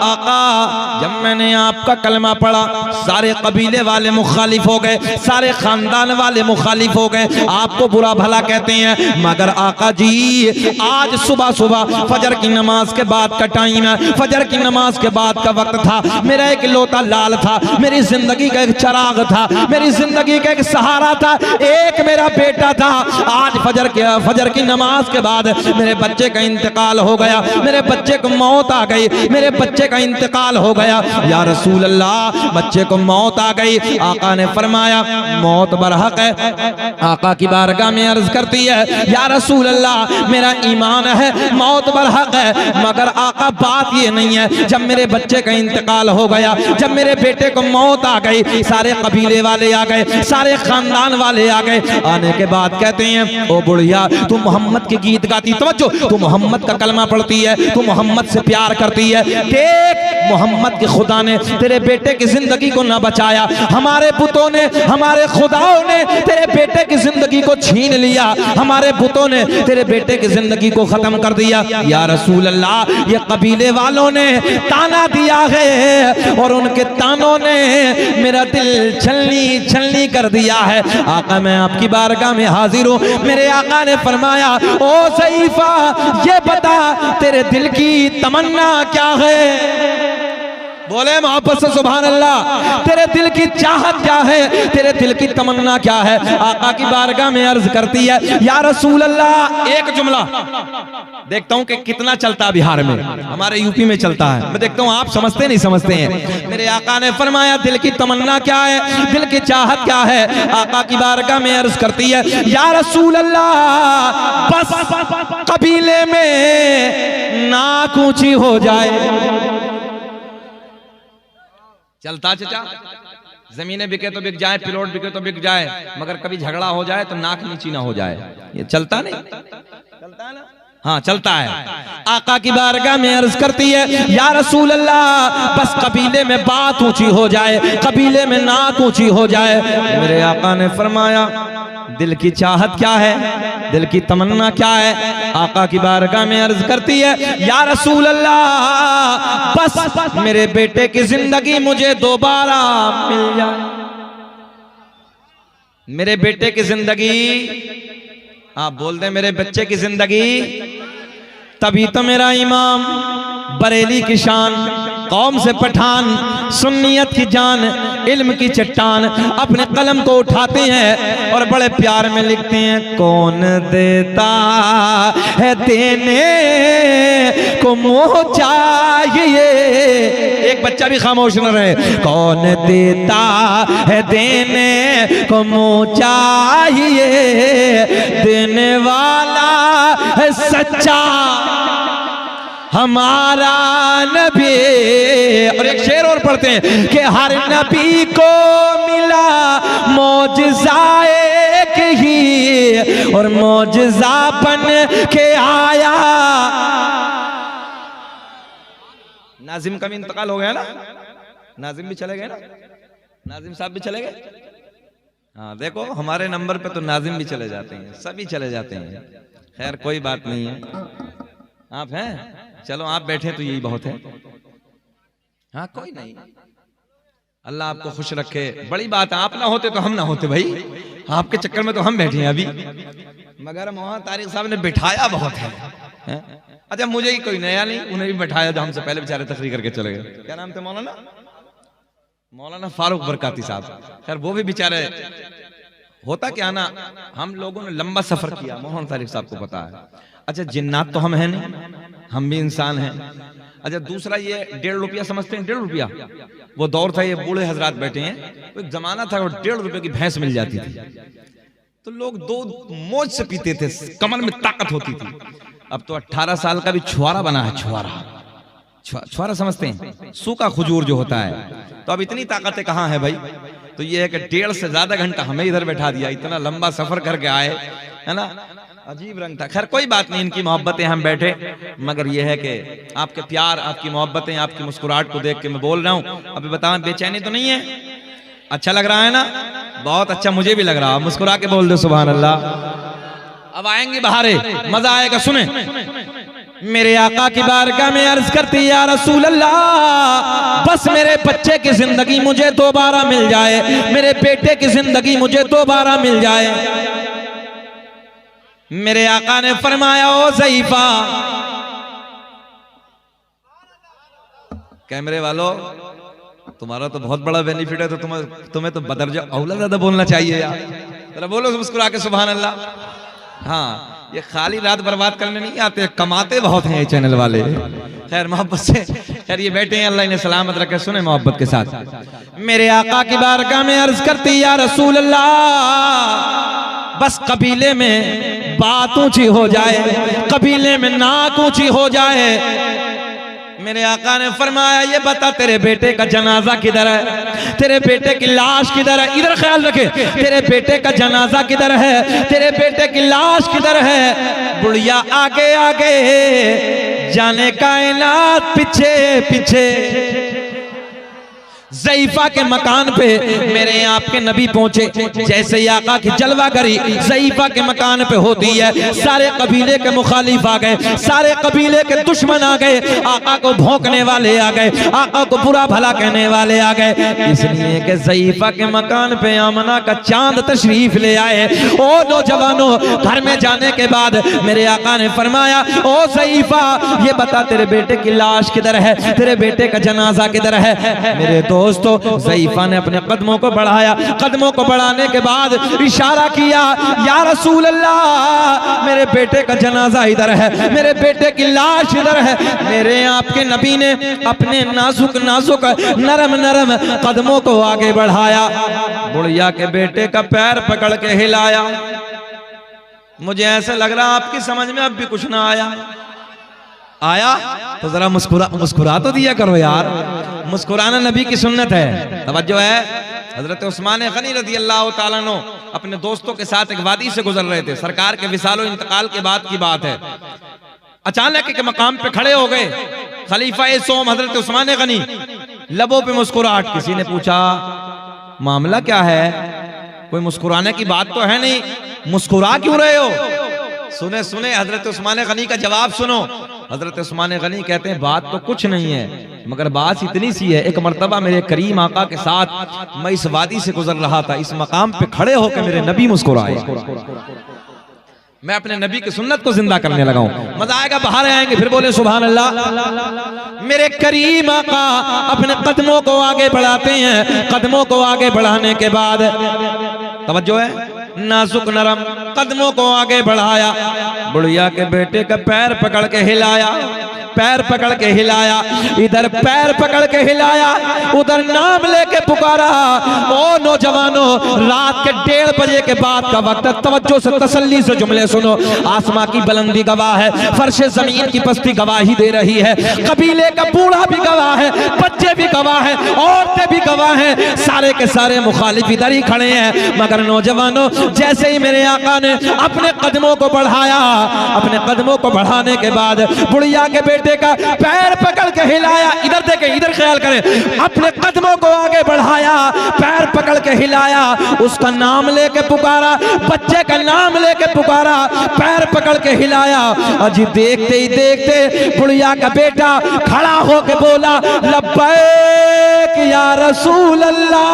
आका जब मैंने आपका कलमा पढ़ा, सारे कबीले वाले मुखालिफ हो गए, सारे खानदान वाले मुखालिफ हो गए, आपको बुरा भला कहते हैं। मगर आका जी आज सुबह सुबह फजर की नमाज के बाद का टाइम है, फजर की नमाज के बाद का वक्त था, मेरा एक लोटा लाल था, मेरी जिंदगी का एक चिराग था, मेरी जिंदगी का एक सहारा था, एक मेरा बेटा था। आज फजर की नमाज के बाद मेरे बच्चे का इंतकाल हो गया, मेरे बच्चे को मौत आ गई, मेरे बच्चे का इंतकाल हो गया। या रसूल अल्लाह बच्चे को मौत आ गई। आका ने फरमाया मौत बरहक है। आका की बारगाह में अर्ज करती है, या रसूल अल्लाह मेरा ईमान है मौत बरहक है, मगर आका बात ये नहीं है, जब मेरे बच्चे का इंतकाल हो गया, जब मेरे बेटे को मौत आ गई, सारे कबीले वाले आ गए, सारे खानदान वाले आ गए। आने के बाद कहते हैं, ओ बुढ़िया तुम मोहम्मद के गीत गाती, तवज्जो, तू मोहम्मद का कलमा पढ़ती है, तू मोहम्मद से प्यार करती है। देख मोहम्मद के खुदा ने तेरे बेटे की जिंदगी को ना बचाया, हमारे बुतों ने, हमारे खुदाओं ने तेरे बेटे की जिंदगी को छीन लिया, हमारे बुतों ने तेरे बेटे की जिंदगी को खत्म कर दिया। या रसूल अल्लाह, ये कबीले वालों ने ताना दिया है और उनके तानों ने मेरा दिल छलनी छलनी कर दिया है। आका मैं आपकी बारगाह में हाजिर हूँ। मेरे आका ने फरमाया, ओ सईफा ये बता तेरे दिल की तमन्ना क्या है? बोले मोहब्बत से सुभान अल्लाह। तेरे दिल की चाहत क्या है, तेरे दिल की तमन्ना क्या है? आका की बारगाह में अर्ज करती है, या रसूल अल्लाह, एक जुमला देखता हूं कि कितना चलता है बिहार में, हमारे यूपी में चलता है, मैं देखता हूं आप समझते नहीं समझते हैं। मेरे आका ने फरमाया, दिल की तमन्ना क्या है, दिल की चाहत क्या है? आका की बारगाह में अर्ज करती है, या रसूल अल्लाह, बस कबीले में नाक ऊंची हो जाए। चलता चचा, जमीनें बिके तो बिक जाए, प्लॉट बिके तो बिक जाए, मगर कभी झगड़ा हो जाए तो नाक नीची ना हो जाए। ये चलता नहीं, चलता है ना? हाँ चलता है। आका की बारगाह में अर्ज करती है, या रसूल अल्लाह, बस कबीले में बात ऊंची हो जाए, कबीले में नाक ऊंची हो जाए। मेरे आका ने फरमाया, दिल की चाहत क्या है, दिल की तमन्ना क्या है? आका की बारगाह में अर्ज करती है, या रसूल अल्लाह, बस मेरे बेटे की जिंदगी मुझे दोबारा मिल जाए। मेरे बेटे की जिंदगी, आप बोल दें मेरे बच्चे की जिंदगी, तभी तो मेरा इमाम बरेली की शान, कौम से पठान, सुन्नियत की जान, इल्म की चट्टान अपने कलम को उठाते हैं और बड़े प्यार में लिखते हैं, कौन देता है देने को मोह चाहिए। एक बच्चा भी खामोश न रहे। कौन देता है देने को मोह चाहिए, देने वाला है सच्चा हमारा नबी। और एक शेर और पढ़ते हैं कि हर नबी को मिला मौजज़ा एक ही और मौजज़ा बन के आया। नाजिम का भी इंतकाल हो गया ना, नाजिम भी चले गए ना, नाजिम साहब भी चले गए। हाँ देखो हमारे नंबर पे तो नाजिम भी चले जाते हैं, सभी चले जाते हैं। खैर कोई बात नहीं है, आप हैं, चलो आप बैठे तो यही बहुत है। हाँ कोई नहीं, अल्लाह आपको खुश रखे। बड़ी बात है, आप ना होते तो हम ना होते भाई, आपके चक्कर में तो हम बैठे हैं अभी, मगर मौलाना तारिक साहब ने बिठाया बहुत है। अच्छा मुझे ही कोई नया नहीं, उन्हें भी बैठाया जो हमसे पहले बेचारे तकरीर करके चले गए। क्या नाम थे मौलाना? मौलाना फारूक बरकाती साहब। खैर वो भी बेचारे, होता क्या ना, हम लोगों ने लंबा सफर किया, मोहन तारिक साहब को पता है। अच्छा जिन्नात तो हम हैं नहीं, हम भी इंसान हैं। अच्छा दूसरा ये 1.5 रुपया समझते हैं, 1.5 रुपया वो दौर था, ये बूढ़े हजरात बैठे हैं, तो एक जमाना था 1.5 रुपए की भैंस मिल जाती थी तो लोग 2 मौज से पीते थे, कमर में ताकत होती थी। अब तो 18 साल का भी छुआरा बना है, छुआरा समझते हैं, सूखा खजूर जो होता है। तो अब इतनी ताकतें कहाँ है भाई? तो ये है कि 1.5 से ज्यादा घंटा हमें इधर बैठा दिया, इतना लंबा सफर करके आए, है ना, अजीब रंग था। खैर कोई बात नहीं, इनकी मोहब्बतें हम बैठे, मगर यह है कि आपके प्यार, आपकी मोहब्बतें, आपकी मुस्कुराहट को देख के मैं बोल रहा हूँ। अभी बताएं बेचैनी तो नहीं है? अच्छा लग रहा है ना? बहुत अच्छा, मुझे भी लग रहा है। मुस्कुरा के बोल दो सुभान अल्लाह। अब आएंगे बहारे, मजा आएगा। सुने मेरे आका की बारगाह में अर्ज करती, या रसूल अल्लाह, बस मेरे बच्चे की जिंदगी मुझे दोबारा मिल जाए, मेरे बेटे की जिंदगी मुझे दोबारा मिल जाए। मेरे आका ने फरमाया, ओ ज़ईफा, कैमरे वालों तुम्हारा तो बहुत बड़ा बेनिफिट है, तो तुम्हें तो बदरजा औला ज्यादा बोलना चाहिए यार, जरा बोलो मुस्कुरा के सुभान अल्लाह। हाँ ये खाली रात बर्बाद करने नहीं आते, कमाते बहुत हैं ये चैनल वाले। खैर मोहब्बत से, खैर ये बैठे हैं, अल्लाह इन्हें सलामत रखे। सुने मोहब्बत के साथ मेरे आका की बारगाह में अर्ज करती, या रसूल अल्लाह, बस कबीले में बात ऊंची हो जाए, कबीले में नाक ऊंची हो जाए। मेरे आका ने फरमाया ये बता तेरे बेटे का जनाजा किधर है, तेरे बेटे की लाश किधर है, इधर ख्याल रखे, तेरे बेटे का जनाजा किधर है, तेरे बेटे की लाश किधर है। बुढ़िया आगे आगे जाने कायनात पीछे पीछे। ज़ईफा के मकान पे मेरे आपके नबी पहुंचे, जैसे ही आका की जलवागरी ज़ईफा के मकान पे होती है, सारे कबीले के मुखालिफ आ गए, सारे कबीले के दुश्मन आ गए, आका को भौंकने वाले आ गए, आका को बुरा भला कहने वाले आ गए, इसलिए कि ज़ईफा के मकान पे आमना का चांद तशरीफ ले आए। ओ नौजवानों, घर में जाने के बाद मेरे आका ने फरमाया, ओ ज़ईफा ये बता तेरे बेटे की लाश किधर है, तेरे बेटे का जनाजा किधर है। मेरे दोस्तों, ज़ईफा ने अपने कदमों को बढ़ाया, कदमों को बढ़ाने के बाद इशारा किया, या रसूल अल्लाह मेरे बेटे का जनाजा इधर है, मेरे बेटे की लाश इधर है। मेरे आपके नबी ने अपने नाजुक नाजुक नरम नरम कदमों को आगे बढ़ाया, बुढ़िया के बेटे का पैर पकड़ के हिलाया। मुझे ऐसा लग रहा आपकी समझ में अब भी कुछ ना आया तो जरा मुस्कुरा तो दिया करो यार, मुस्कुराना नबी की सुन्नत है। तवज्जो है। हजरत उस्मान गनी रज़ी अल्लाह ताला अन्हु अपने दोस्तों के साथ एक वादी से गुजर रहे थे, सरकार के विसालो इंतकाल के बाद की बात है। अचानक एक मकाम पे खड़े हो गए खलीफा ए सोम हजरत उस्मान गनी, लबों पे मुस्कुराहट। किसी ने पूछा मामला क्या है, कोई मुस्कुराने की बात तो है नहीं, मुस्कुरा क्यों रहे हो? सुने सुने हजरत उस्मान गनी का जवाब सुनो। हजरत उस्मान गनी कहते हैं बात तो कुछ नहीं है, मगर बात इतनी सी है, एक मर्तबा मेरे करीम आका के साथ मैं इस वादी से गुजर रहा था, इस मकाम पे खड़े होकर मेरे नबी मुस्कुराए, मैं अपने नबी की सुन्नत को जिंदा करने लगा हूं। मजा आएगा, बाहर आएंगे फिर बोले सुभान अल्लाह। मेरे करीम आका अपने कदमों को आगे बढ़ाते हैं, कदमों को आगे बढ़ाने के बाद तवज्जो है, नाजुक नरम कदमों को आगे बढ़ाया, बुढ़िया के बेटे का पैर पकड़ के हिलाया, पैर पकड़ के हिलाया, इधर पैर पकड़ के हिलाया, उधर नाम लेके पुकारा। ओ नौजवानों, रात के 1:30 बजे के बाद का वक्त, तवज्जो से तसल्ली से जुमले सुनो। आसमां की बुलंदी गवाह है, फर्श जमीन की पस्ती गवाही दे रही है, कबीले का बूढ़ा भी गवाह है, बच्चे भी गवाह है, औरतें भी गवाह हैं, सारे के सारे मुखालिफ इधर ही खड़े हैं। मगर नौजवानों, जैसे ही मेरे आका ने अपने कदमों को बढ़ाया, अपने कदमों को बढ़ाने के बाद बुढ़िया के बेटे का पैर पकड़ के हिलाया, इधर देखें, इधर ख्याल करें, अपने कदमों को आगे बढ़ाया, पैर पकड़ के हिलाया, उसका नाम लेके पुकारा, बच्चे का नाम लेके पुकारा, पैर पकड़ के हिलाया। अजी देखते ही देखते बुढ़िया का बेटा खड़ा होके बोला, लब्बैक या रसूल अल्लाह।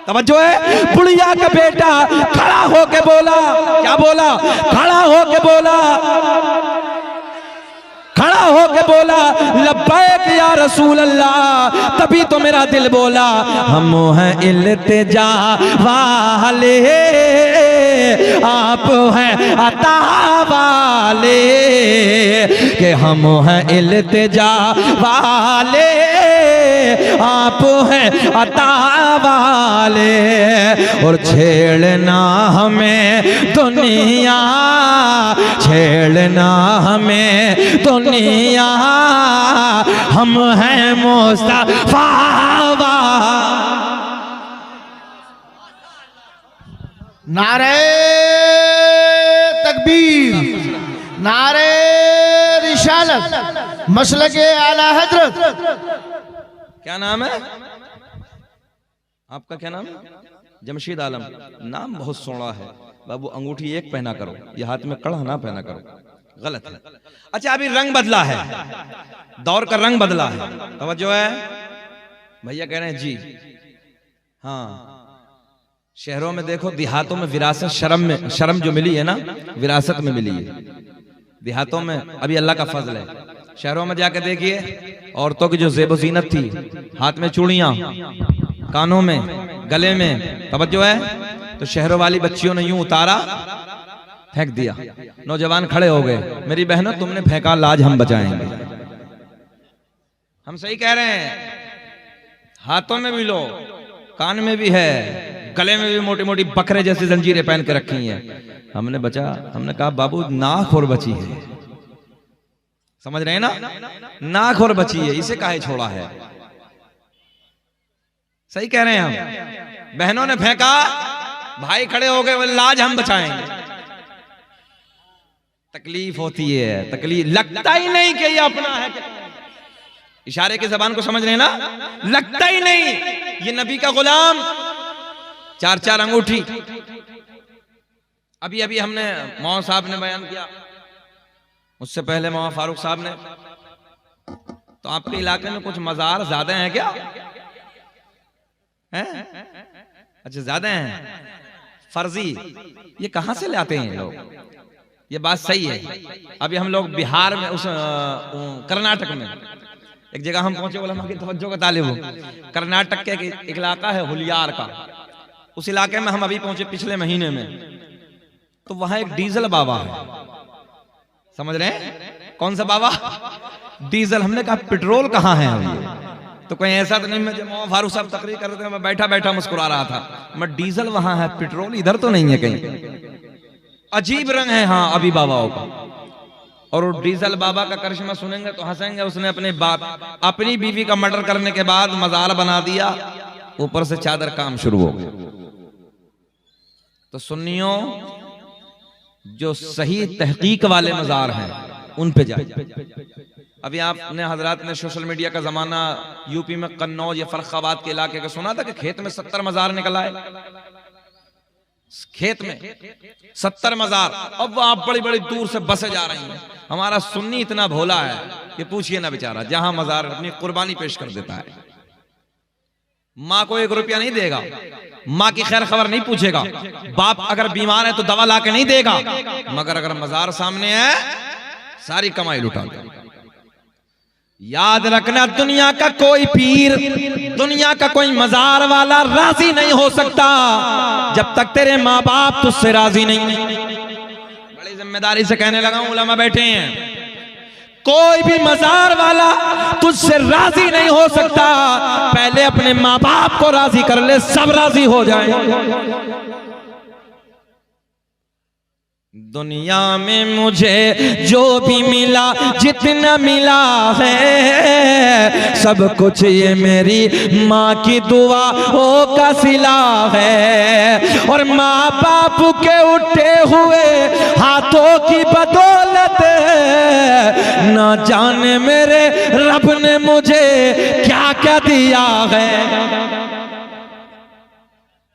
तवज्जो है, बुढ़िया का बेटा खड़ा होके बोला, क्या बोला? खड़ा होके बोला, खड़ा होके बोला, लब्बैक या रसूल अल्लाह। तभी तो मेरा दिल बोला, हम हैं इल्तिजा वाले, आप हैं अता वाले, कि हम हैं इल्तिजा वाले, आप हैं अता वाले। और छेड़ना हमें दुनिया, छेड़ना हमें दुनिया, हम हैं मुस्तफा। नारे तकबीर, नारे रिसालत, मसलके आला हजरत। क्या नाम है आपका? क्या नाम है? जमशीद आलम। नाम बहुत सोना है बाबू, अंगूठी एक पहना करो, ये हाथ में कड़ा ना पहना करो, गलत है। अच्छा, अभी रंग बदला है, दौर का रंग बदला है, तवज्जो है। भैया कह रहे हैं जी हाँ, शहरों में देखो, देहातों में विरासत शर्म जो मिली है ना, विरासत में मिली है। देहातों में अभी अल्लाह का फजल है, शहरों में जाकर देखिए औरतों की जो ज़ेब ज़ीनत थी, हाथ में चूड़ियां, कानों में, गले में, तवज्जो है, तो शहरों वाली बच्चियों ने यूं उतारा, फेंक दिया। नौजवान खड़े हो गए, मेरी बहनों तुमने फेंका, लाज हम बचाएंगे। हम सही कह रहे हैं, हाथों में भी लो, कान में भी है, गले में भी मोटी मोटी बकरे जैसी जंजीरें पहन के रखी हैं। हमने कहा बाबू नाक और बची है, समझ रहे हैं ना, नाक और बची है, इसे काहे छोड़ा है। सही कह रहे हैं हम। बहनों ने फेंका, भाई खड़े हो गए, बोले लाज हम बचाएंगे। तकलीफ होती है, तकलीफ, लगता ही नहीं कि ये अपना है। इशारे की जबान को समझ रहे हैं ना, लगता ही नहीं ये नबी का गुलाम। 4-4 अंगूठी। अभी अभी हमने मौलाना साहब ने बयान किया, उससे पहले मौलाना फारूक साहब ने, तो आपके इलाके में कुछ मजार ज्यादा हैं क्या? हैं? अच्छा ज्यादा हैं, फर्जी। ये कहां से लाते हैं लोग? ये बात सही है। अभी हम लोग बिहार में, उस कर्नाटक में एक जगह हम पहुंचे, उलमा की तवज्जो का तालिब हो। कर्नाटक के एक इलाका है हुलियार का, उस इलाके में हम अभी पहुंचे पिछले महीने में। तो वहां एक डीजल बाबा है, समझ रहे हैं कौन सा बाबा? डीजल। हमने कहा पेट्रोल कहाँ है अभी? तो कोई ऐसा तो नहीं, मैं जब फारूक साहब तकरीर कर रहे थे, मैं बैठा बैठा मुस्कुरा रहा था। मैं डीजल वहां है, पेट्रोल इधर तो नहीं है कहीं। अजीब रंग है हाँ अभी बाबाओं का। और वो डीजल बाबा का करिश्मा सुनेंगे तो हंसेंगे। उसने अपनी बीवी का मर्डर करने के बाद मजार बना दिया, ऊपर से चादर काम शुरू हो गया। तो सुन्नियों, जो सही तहकीक वाले मजार हैं उन पे जाइए। अभी आपने हजरात ने सोशल मीडिया का जमाना, यूपी में कन्नौज या फर्रुखाबाद के इलाके का सुना था कि खेत में 70 मजार निकल आए। खेत में 70 मजार। अब वहां बड़ी बड़ी दूर से बसें जा रही हैं। हमारा सुन्नी इतना भोला है कि पूछिए ना बेचारा, जहां मजार अपनी कुर्बानी पेश कर देता है। माँ को 1 रुपया नहीं देगा, माँ की खैर खबर नहीं पूछेगा, बाप अगर बीमार है तो दवा लाके नहीं देगा, मगर अगर मजार सामने है सारी कमाई लुटा देगा। याद रखना, दुनिया का कोई पीर, दुनिया का कोई मजार वाला राजी नहीं हो सकता जब तक तेरे माँ बाप तुझसे राजी नहीं। बड़ी जिम्मेदारी से कहने लगा हूं, उलमा बैठे हैं। कोई भी मजार वाला तुझसे राजी नहीं हो सकता, पहले अपने माँ बाप को राजी कर ले, सब राजी हो जाए। दुनिया में मुझे जो भी मिला, जितना मिला है, सब कुछ ये मेरी माँ की दुआओं का सिला है। और माँ बाप के उठे हुए हाथों की बदौलत ना जाने मेरे रब ने मुझे क्या क्या दिया है।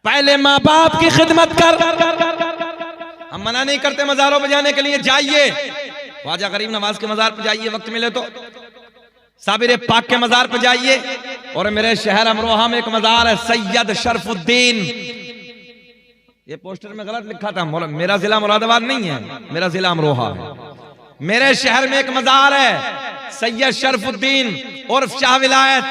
पहले माँ बाप की खिदमत कर। हम मना नहीं करते मजारों पे जाने के लिए, जाइए। ख्वाजा गरीब नवाज के मजार पे जाइए, वक्त मिले तो। साबिर पाक के मजार पे जाइए। और मेरे शहर अमरोहा में एक मजार है, सैयद शरफुद्दीन। ये पोस्टर में गलत लिखा था, मेरा जिला मुरादाबाद नहीं है, मेरा जिला अमरोहा है। मेरे शहर में एक मजार है, सैयद शरफुद्दीन उर्फ शाह विलायत।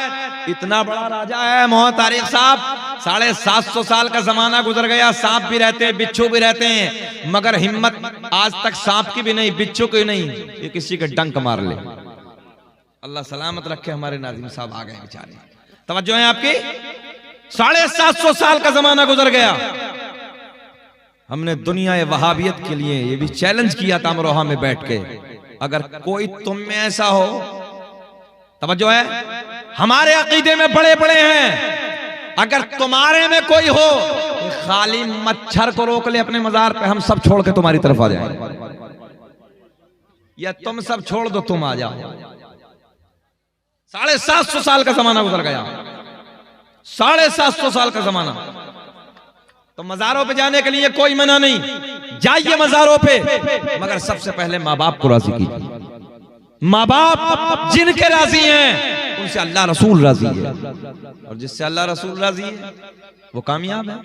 इतना बड़ा राजा है मोहम्मद तारिक साहब। 750 साल का जमाना गुजर गया, सांप भी रहते हैं, बिच्छू भी रहते हैं, मगर हिम्मत आज तक सांप की भी नहीं, बिच्छू की नहीं, ये किसी के डंक मार ले। अल्लाह सलामत रखे। हमारे नाज़िम साहब आ गए बेचारे, तवज्जो है आपकी। 750 साल का जमाना गुजर गया। हमने दुनिया वहाबियत के लिए ये भी चैलेंज किया था अमरोहा में बैठ के, अगर कोई तुम में ऐसा हो, तवज्जो है, हमारे अकीदे में बड़े बड़े हैं, अगर तुम्हारे में कोई हो, खाली मच्छर को रोक ले अपने मजार पे, हम सब छोड़ के तुम्हारी तरफ आ जाए, या तुम सब छोड़ दो तुम आ जाओ। 750 साल का जमाना गुजर गया, 750 साल का जमाना। तो मजारों पे जाने के लिए कोई मना नहीं, जाइए मजारों पे, मगर सबसे पहले माँ बाप को राजी कीजिए। माँ बाप जिनके राजी हैं उनसे अल्लाह रसूल राजी है, और जिससे अल्लाह रसूल राजी है वो कामयाब है।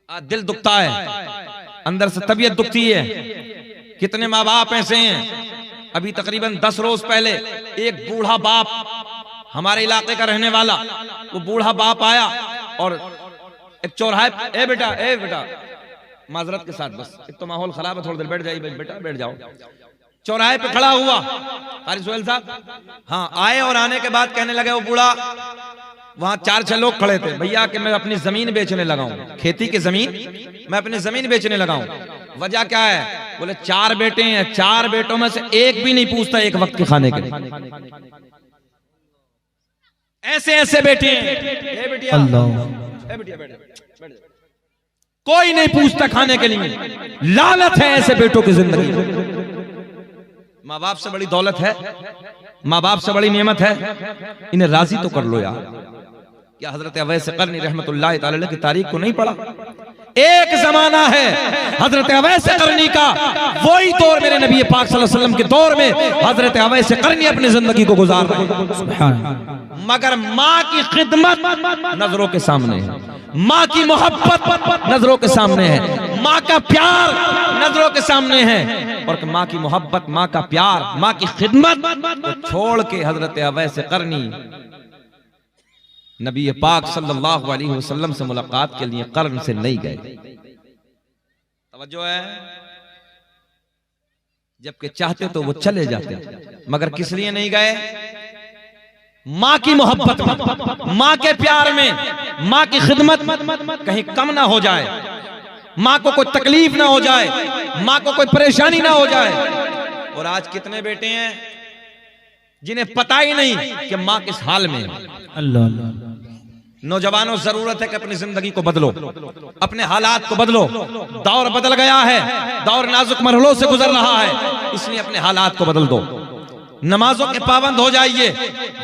आज दिल दुखता है, अंदर से तबीयत दुखती है। कितने माँ बाप ऐसे हैं, अभी तकरीबन 10 रोज पहले एक बूढ़ा बाप हमारे इलाके का रहने वाला, वो बूढ़ा बाप आया और एक चौराहे, ए बेटा माजरत के साथ, बस एक तो माहौल खराब है, थोड़ी देर बैठ जाइए बेटा, बैठ जाओ। चौराहे पे खड़ा हुआ कारी सोहेल साहब, हाँ आए, और आने के बाद कहने लगे वो बूढ़ा, वहां 4-6 लोग खड़े थे, भैया कि मैं अपनी जमीन बेचने लगा हूं, खेती की जमीन, मैं अपनी जमीन बेचने लगा हूं। वजह क्या है? बोले 4 बेटे हैं, 4 बेटों में से एक भी नहीं पूछता एक वक्त के खाने के लिए। ऐसे ऐसे बेटे हैं, ए बेटिया, ए बेटिया बैठ, कोई नहीं पूछता खाने के लिए। लालच है ऐसे बेटों की जिंदगी। माँ बाप से बड़ी दौलत है, माँ बाप से बड़ी नेमत है, इन्हें राजी तो कर लो यार। क्या हजरत अवैस करनी रहमतुल्लाह तआला अलैह की तारीख को नहीं पढ़ा? एक जमाना है हजरत अवैस करनी का, वही दौर मेरे नबी पाक सल्लल्लाहु अलैहि वसल्लम के दौर में हजरत अवैस करनी अपनी जिंदगी को गुजार रहे हैं। मगर माँ की खिदमत नजरों के सामने है, माँ की मोहब्बत नजरों के सामने है, माँ का प्यार नजरों के सामने है। और माँ की मोहब्बत, माँ का प्यार, माँ की खिदमत तो छोड़ के हजरत अवैस करनी नबी पाक सल्लल्लाहु अलैहि वसल्लम से मुलाकात के लिए कर्न से नहीं गए। तवज्जो है, जबकि चाहते तो वो चले जाते, मगर किस लिए नहीं गए? माँ की मोहब्बत में, माँ के प्यार में, माँ की खिदमत कहीं कम ना हो जाए, माँ को कोई तकलीफ ना हो जाए, माँ को कोई परेशानी ना हो जाए। और आज कितने बेटे हैं जिन्हें पता ही नहीं कि माँ किस हाल में है। अल्लाह। नौजवानों, जरूरत है कि अपनी जिंदगी को बदलो, अपने हालात को बदलो। दौर बदल गया है, दौर नाजुक मरहलों से गुजर रहा है, इसलिए अपने हालात को बदल दो। नमाजों के पाबंद हो जाइए,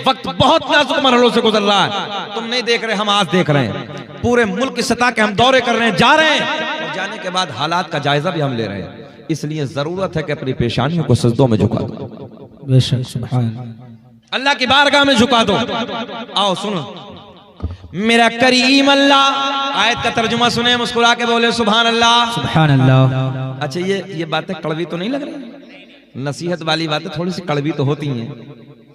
वक्त बहुत नाजुक मरहलों से गुजर रहा है। तुम नहीं देख रहे, हम आज देख रहे हैं। पूरे मुल्क की सतह के हम दौरे कर रहे हैं, जा रहे हैं, और जाने के बाद हालात का जायजा भी हम ले रहे हैं। इसलिए जरूरत है कि अपनी पेशानियों को सजदों में झुका दो, बेशक सुभान अल्लाह की बारगाह में झुका दो। आओ सुनो, मेरा करीम अल्लाह। आयत का तर्जुमा सुने, मुस्कुरा के बोले सुभान अल्लाह, सुभान अल्लाह। अच्छा, ये बातें कड़वी तो नहीं लग रही? नसीहत वाली बातें थोड़ी सी कड़वी तो होती हैं,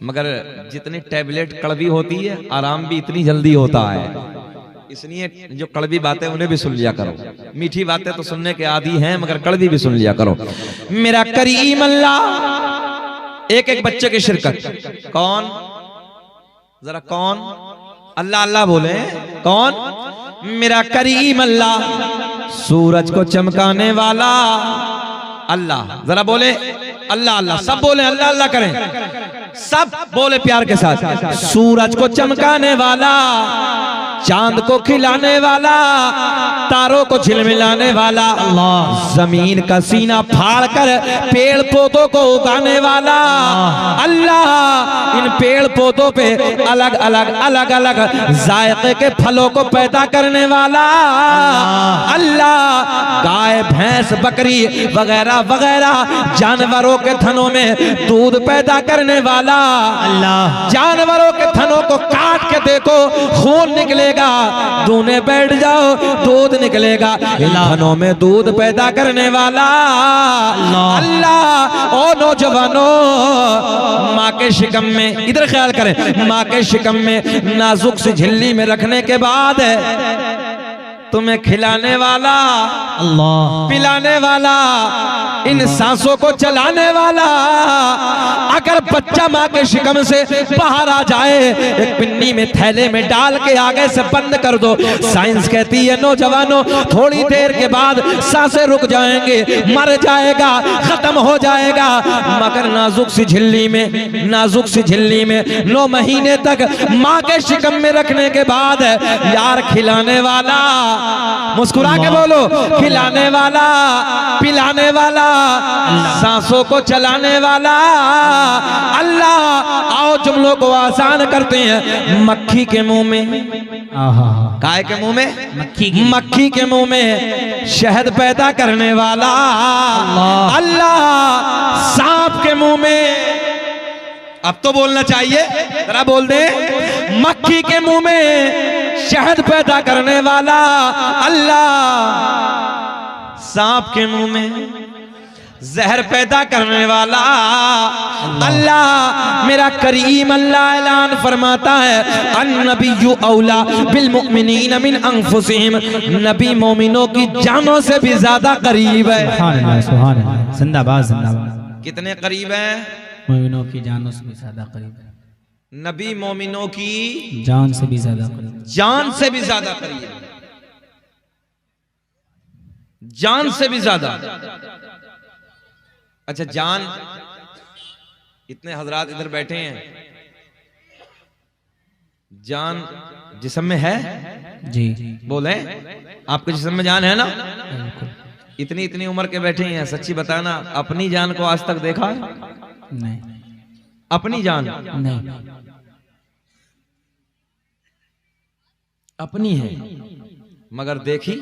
मगर जितनी टैबलेट कड़वी होती है, आराम भी इतनी जल्दी होता है। इसलिए जो कड़वी बातें उन्हें भी सुन लिया करो। मीठी बातें तो सुनने के आदी हैं, मगर कड़वी भी सुन लिया करो। मेरा करीम अल्लाह। एक एक बच्चे की शिरकत। कौन? जरा कौन? अल्लाह अल्लाह बोले। कौन? मेरा करीम अल्लाह। सूरज को चमकाने वाला अल्लाह। जरा बोले अल्लाह अल्लाह, सब बोले अल्लाह अल्लाह करें, सब बोले प्यार के साथ। सूरज को चमकाने वाला, चांद को खिलाने वाला, तारों को झिलमिलाने वाला अल्लाह। जमीन का सीना फाड़ कर पेड़ पौधों को उगाने वाला अल्लाह। इन पेड़ पौधों पे अलग अलग अलग अलग जायके के फलों को पैदा करने वाला अल्लाह। गाय भैंस बकरी वगैरह वगैरह जानवरों के थनों में दूध पैदा करने वाला अल्लाह। जानवरों के थनों को काट के देखो, खून निकलेगा, दूने बैठ जाओ, दूध निकलेगा। इन थनों में दूध पैदा करने वाला अल्लाह। ओ नौजवानों, माँ के शिकम में, इधर ख्याल करें, माँ के शिकम में नाजुक सी झिल्ली में रखने के बाद तुम्हें खिलाने वाला अल्लाह, पिलाने वाला, इन सांसों को चलाने वाला। अगर बच्चा माँ के शिकम से बाहर आ जाए, एक पिन्नी में थैले में डाल के आगे से बंद कर दो। साइंस कहती है नौजवानों, थोड़ी देर के बाद सांसें रुक जाएंगे, मर जाएगा, खत्म हो जाएगा। मगर नाजुक सी झिल्ली में, नाजुक सी झिल्ली में 9 महीने तक माँ के शिकम में रखने के बाद यार खिलाने वाला, मुस्कुरा के बोलो, खिलाने वाला, पिलाने वाला, सांसों को चलाने वाला अल्लाह। आओ जुमलों को आसान करते हैं। मक्खी के मुंह में, काय के मुंह में, मक्खी के मुंह में शहद पैदा करने वाला अल्लाह। सांप के मुंह में, अब तो बोलना चाहिए, जरा बोल दे, मक्खी के मुंह में शहद पैदा करने वाला अल्लाह। सांप के मुंह में जहर पैदा करने वाला अल्लाह। मेरा करीम अल्लाह ऐलान फरमाता है, अन्नबिय्यु औला बिल मुमिनीन मिन अनफुसिहिम। नबी मोमिनों की जानों से भी ज्यादा करीब है। सुभान अल्लाह, सुभान अल्लाह, जिंदाबाद जिंदाबाद। कितने करीब है? मोमिनों की जानों से भी ज्यादा करीब है। नबी मोमिनों की जान से भी ज्यादा करीब। जान से भी ज्यादा करीब, जान से भी ज्यादा। अच्छा, जान, इतने हजरात इधर बैठे हैं, जान जिस्म में है? जी बोले, आपके जिस्म में जान है ना? बिल्कुल। इतनी इतनी उम्र के बैठे हैं, सच्ची बताना, अपनी जान को आज तक देखा है? नहीं अपनी जान नहीं अपनी है मगर देखी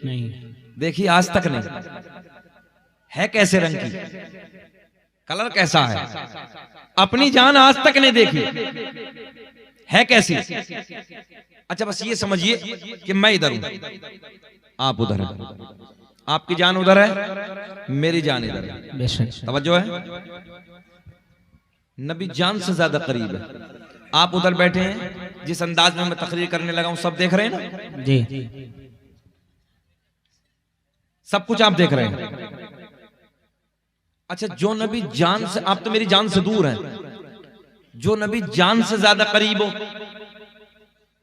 नहीं देखी आज तक नहीं। है कैसे रंग की, कलर कैसा है, अपनी जान आज तक नहीं देखी, है कैसी? अच्छा, बस ये समझिए कि मैं इधर हूं, आप उधर हैं, आपकी जान उधर है, मेरी जान इधर है। बेशक। तवज्जो है? नबी जान से ज्यादा करीब है। आप उधर बैठे हैं, जिस अंदाज में मैं तकरीर करने लगा हूं, सब देख रहे हैं ना? जी सब कुछ आप देख रहे हैं। अच्छा, जो नबी जान से, आप तो मेरी जान से दूर हैं, जो नबी जान से ज्यादा करीब हो,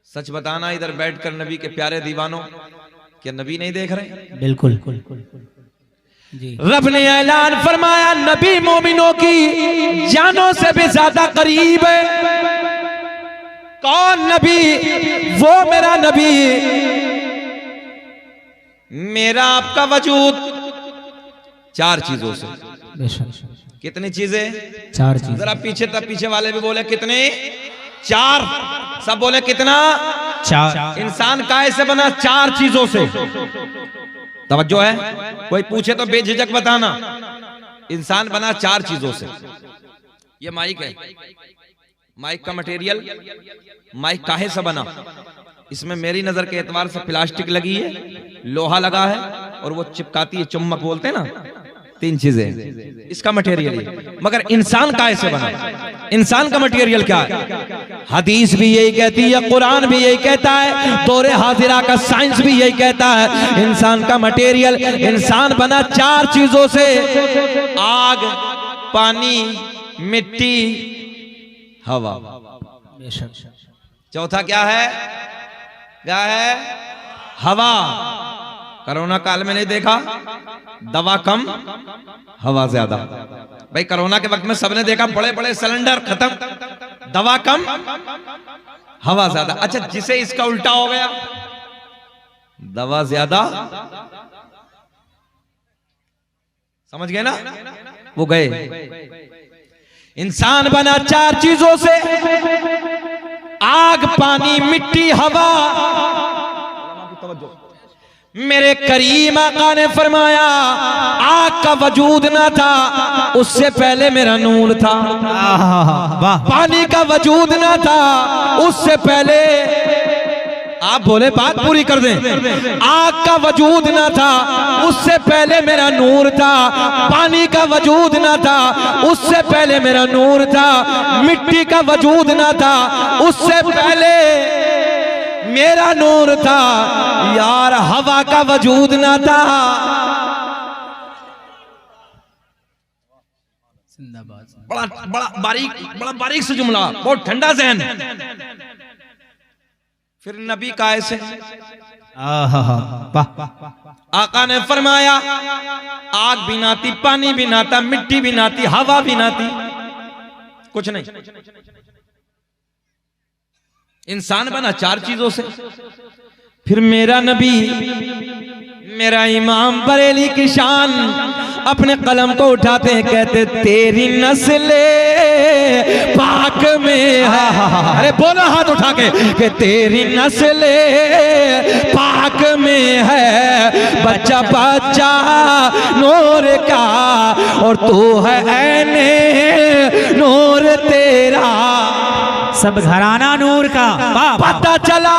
सच बताना इधर बैठकर नबी के प्यारे दीवानों, क्या नबी नहीं देख रहे? बिल्कुल जी। रब ने ऐलान फरमाया, नबी मोमिनों की जानों से भी ज्यादा करीब है। कौन नबी? वो मेरा नबी, मेरा आपका वजूद चार चीजों से। बेशक। कितनी चीजें? चार चीज। जरा पीछे तक, पीछे वाले भी बोले कितने? चार। सब बोले कितना? चार। इंसान कैसे बना? चार चीजों से। तवज्जो है? कोई पूछे तो बेझिझक बताना। इंसान बना चार चीजों से। ये माइक है, माइक का मटेरियल, माइक काहे से बना? इसमें मेरी नजर के एतबार से प्लास्टिक लगी है, लोहा लगा है, और वो चिपकाती है, चुम्बक बोलते हैं ना, तीन चीजें इसका मटेरियल है। मगर इंसान काहे बना? इंसान का मटेरियल क्या है? हदीस भी यही कहती है, कुरान भी यही कहता है, दौरे हाजिरा का साइंस भी यही कहता है, इंसान का मटेरियल, इंसान बना चार चीजों से। आग, पानी, मिट्टी, हवा। बेशक। चौथा क्या है? क्या है? हवा। कोरोना काल में नहीं देखा, दवा कम हवा ज्यादा। भाई कोरोना के वक्त में सबने देखा, बड़े बड़े सिलेंडर खत्म, दवा कम हवा ज्यादा। अच्छा, जिसे इसका उल्टा हो गया, दवा ज्यादा, समझ गए ना? वो गए। इंसान बना चार चीजों से, आग, पानी, मिट्टी, हवा। मेरे करीम आका ने फरमाया, आग का वजूद ना था, उससे पहले मेरा नूर था। वाह। पानी का वजूद ना था, उससे पहले, आप बोले बात पूरी कर दें, आग का वजूद ना था, उससे पहले मेरा नूर था। पानी का वजूद ना था, उससे पहले मेरा नूर था। मिट्टी का वजूद ना था, उससे पहले मेरा नूर था। यार, हवा का वजूद ना था। बड़ा बड़ा बारीक से जुमला, बहुत ठंडा जहन। फिर नबी का ऐसे, आका ने फरमाया, आग भी ना थी, पानी भी ना था, मिट्टी भी ना थी, हवा भी ना थी, कुछ नहीं। इंसान बना चार चीजों से। फिर मेरा नबी, मेरा इमाम बरेली की शान, अपने कलम को उठाते हैं, कहते तेरी नस्ले पाक में है। अरे बोलो हाथ उठा के कि तेरी नस्ले पाक में है, बच्चा बच्चा नूर का, और तू है ऐने नूर तेरा, सब घराना नूर का। पता चला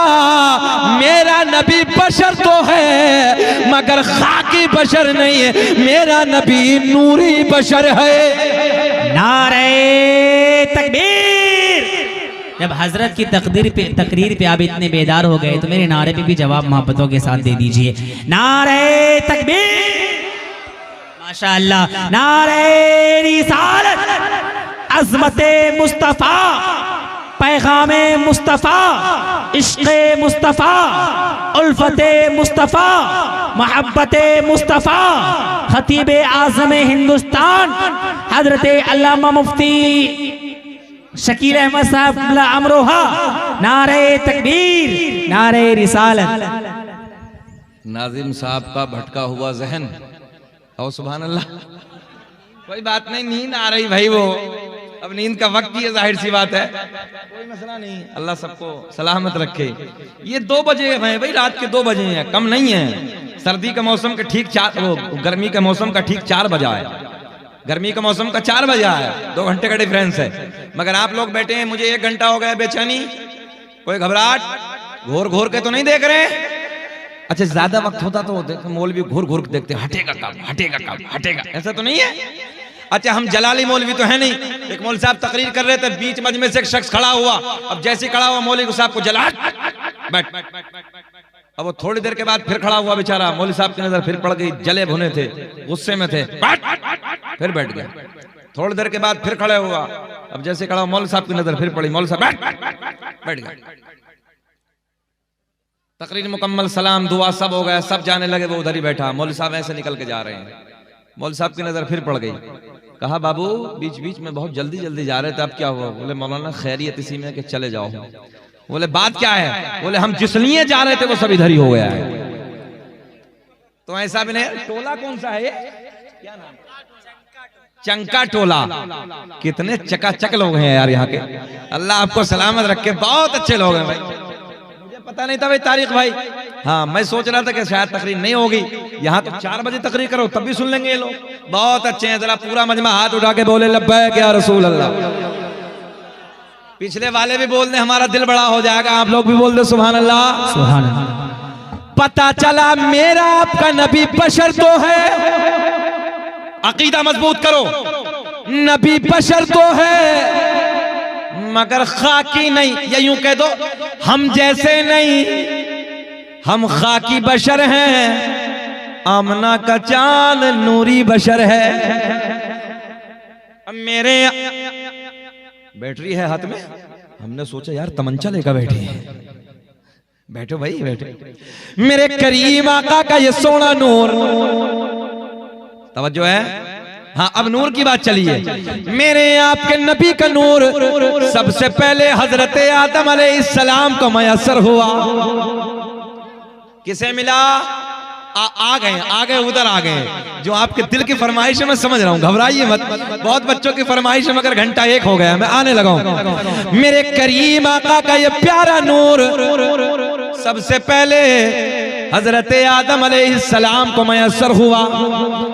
मेरा नबी बशर तो है, मगर खाकी बशर नहीं है, मेरा नबी नूरी बशर है। नारे तकबीर। जब हजरत की तकरीर पे आप इतने बेदार हो गए, तो मेरे नारे पे भी जवाब मोहब्बतों के साथ दे दीजिए। नारे तकबीर, माशाअल्लाह। नारे रिसालत, अज़मते मुस्तफा, पैगामे मुस्तफ़ा, इश्क़े मुस्तफ़ा, उल्फते मुस्तफ़ा, मोहब्बते मुस्तफ़ा, खतीब आज़म हिंदुस्तान हज़रत अल्लामा मुफ्ती शकील अहमद साहब अमरोहा, नारे तकबीर, नारे रिसालत। नाजिम साहब का भटका हुआ जहन, और सुभान अल्लाह। कोई बात नहीं, नींद आ रही भाई, वो अब नींद का वक्त ही है, जाहिर सी बात है, कोई मसला नहीं, अल्लाह सबको सलामत रखे। ये 2 बजे हैं भाई, रात के 2 बजे हैं, कम नहीं है। सर्दी का मौसम का ठीक 4, वो गर्मी का मौसम का ठीक 4 बजा है, गर्मी का मौसम का 4 बजा है, 2 घंटे का डिफरेंस है। मगर आप लोग बैठे हैं, मुझे 1 घंटा हो गया बेचैनी, कोई घबराहट, घोर घोर के तो नहीं देख रहे? अच्छा ज्यादा वक्त होता तो मौलवी घूर घूर के देखते, हटेगा कब, हटेगा कब, हटेगा, ऐसा तो नहीं है। अच्छा हम जलाली मौलवी तो है नहीं। एक मौलवी साहब तकरीर कर रहे थे, बीच मजमे से एक शख्स खड़ा हुआ, अब जैसे खड़ा हुआ मौलवी साहब को जला, बैठ। अब वो थोड़ी देर के बाद फिर खड़ा हुआ बेचारा, मौलवी साहब की नजर फिर पड़ गई, जले भुने थे, गुस्से में थे, फिर बैठ गया। थोड़ी देर के बाद फिर खड़े हुआ, अब जैसे खड़ा हुआ मौलवी साहब की नजर फिर पड़ी, मौलवी साहब बैठ गया। तकरीर मुकम्मल, सलाम दुआ सब हो गया, सब जाने लगे, वो उधर ही बैठा। मौलवी साहब ऐसे निकल के जा रहे हैं, मौलवी साहब की नजर फिर पड़ गई। कहा बाबू बीच बीच में बहुत जल्दी जल्दी जा रहे थे, अब क्या हुआ? बोले मौलाना खैरियत इसी में कि चले जाओ। बोले बात क्या है? बोले हम जिस लिए जा रहे थे वो सब इधर ही हो गया है। तो ऐसा भी नहीं। टोला कौन सा है ये, क्या नाम? चंका टोला। कितने चकाचक लोग हैं यार यहाँ के, अल्लाह आपको सलामत रखे, बहुत अच्छे लोग हैं भाई। मुझे पता नहीं था भाई तारीख भाई, हाँ मैं सोच रहा था कि शायद तकरीर नहीं होगी, यहाँ तो 4 बजे तकरीर करो तब भी सुन लेंगे ये लोग, बहुत अच्छे हैं। जरा पूरा मजमा हाथ उठा के बोले लब्बैक या रसूल अल्लाह। पिछले वाले भी बोल दे, हमारा दिल बड़ा हो जाएगा, आप लोग भी बोल दे सुभान अल्लाह, सुभान अल्लाह। पता चला मेरा आपका नबी बशर तो है, अकीदा मजबूत करो, नबी बशर तो है मगर खाकी नहीं, या यूं कह दो हम जैसे नहीं, हम खाकी बशर हैं, आमना का चांद नूरी बशर है। अब मेरे बैटरी है हाथ में, हमने सोचा यार तमंचा लेकर बैठी है, बैठो भाई बैठो। मेरे करीम आका का ये सोना नूर, तवज्जो है, हाँ अब नूर की बात चलिए। मेरे आपके नबी का नूर सबसे पहले हजरत आदम अलैहिस्सलाम को मयसर हुआ। किसे मिला? आ गए उधर आ गए, जो आपके दिल की फरमाइश है मैं समझ रहा हूँ, घबराइए मत। बहुत बच्चों की फरमाइश है मगर घंटा 1 हो गया, मैं आने लगा हूँ। मेरे करीम आका का ये प्यारा नूर सबसे पहले हजरत आदम अलैहिस्सलाम को मयसर हुआ।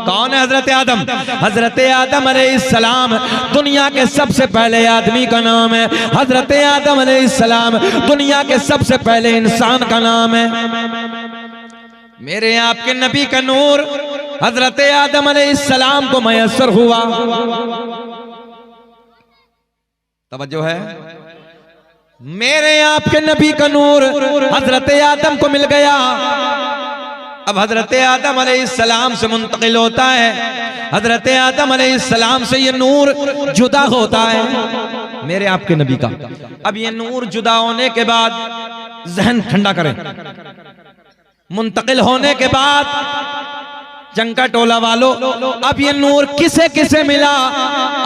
कौन है हजरत आदम? हजरत आदम अलैहिस्सलाम दुनिया के सबसे पहले आदमी का नाम है। हजरत आदम अलैहिस्सलाम दुनिया के सबसे पहले इंसान का नाम है। मेरे आपके नबी का नूर हजरत आदम अलैहिस्सलाम को मयसर हुआ। तवज्जो है, मेरे आपके नबी का नूर हजरत आदम को मिल गया। अब हजरत आदम अलैहिस्सलाम से मुंतकिल होता है, हजरत आदम अलैहिस्सलाम से ये नूर जुदा होता है मेरे आपके नबी का। अब ये नूर जुदा होने के बाद जहन ठंडा करें, मुंतकिल होने के बाद चंका टोला वालों, अब ये नूर किसे किसे मिला?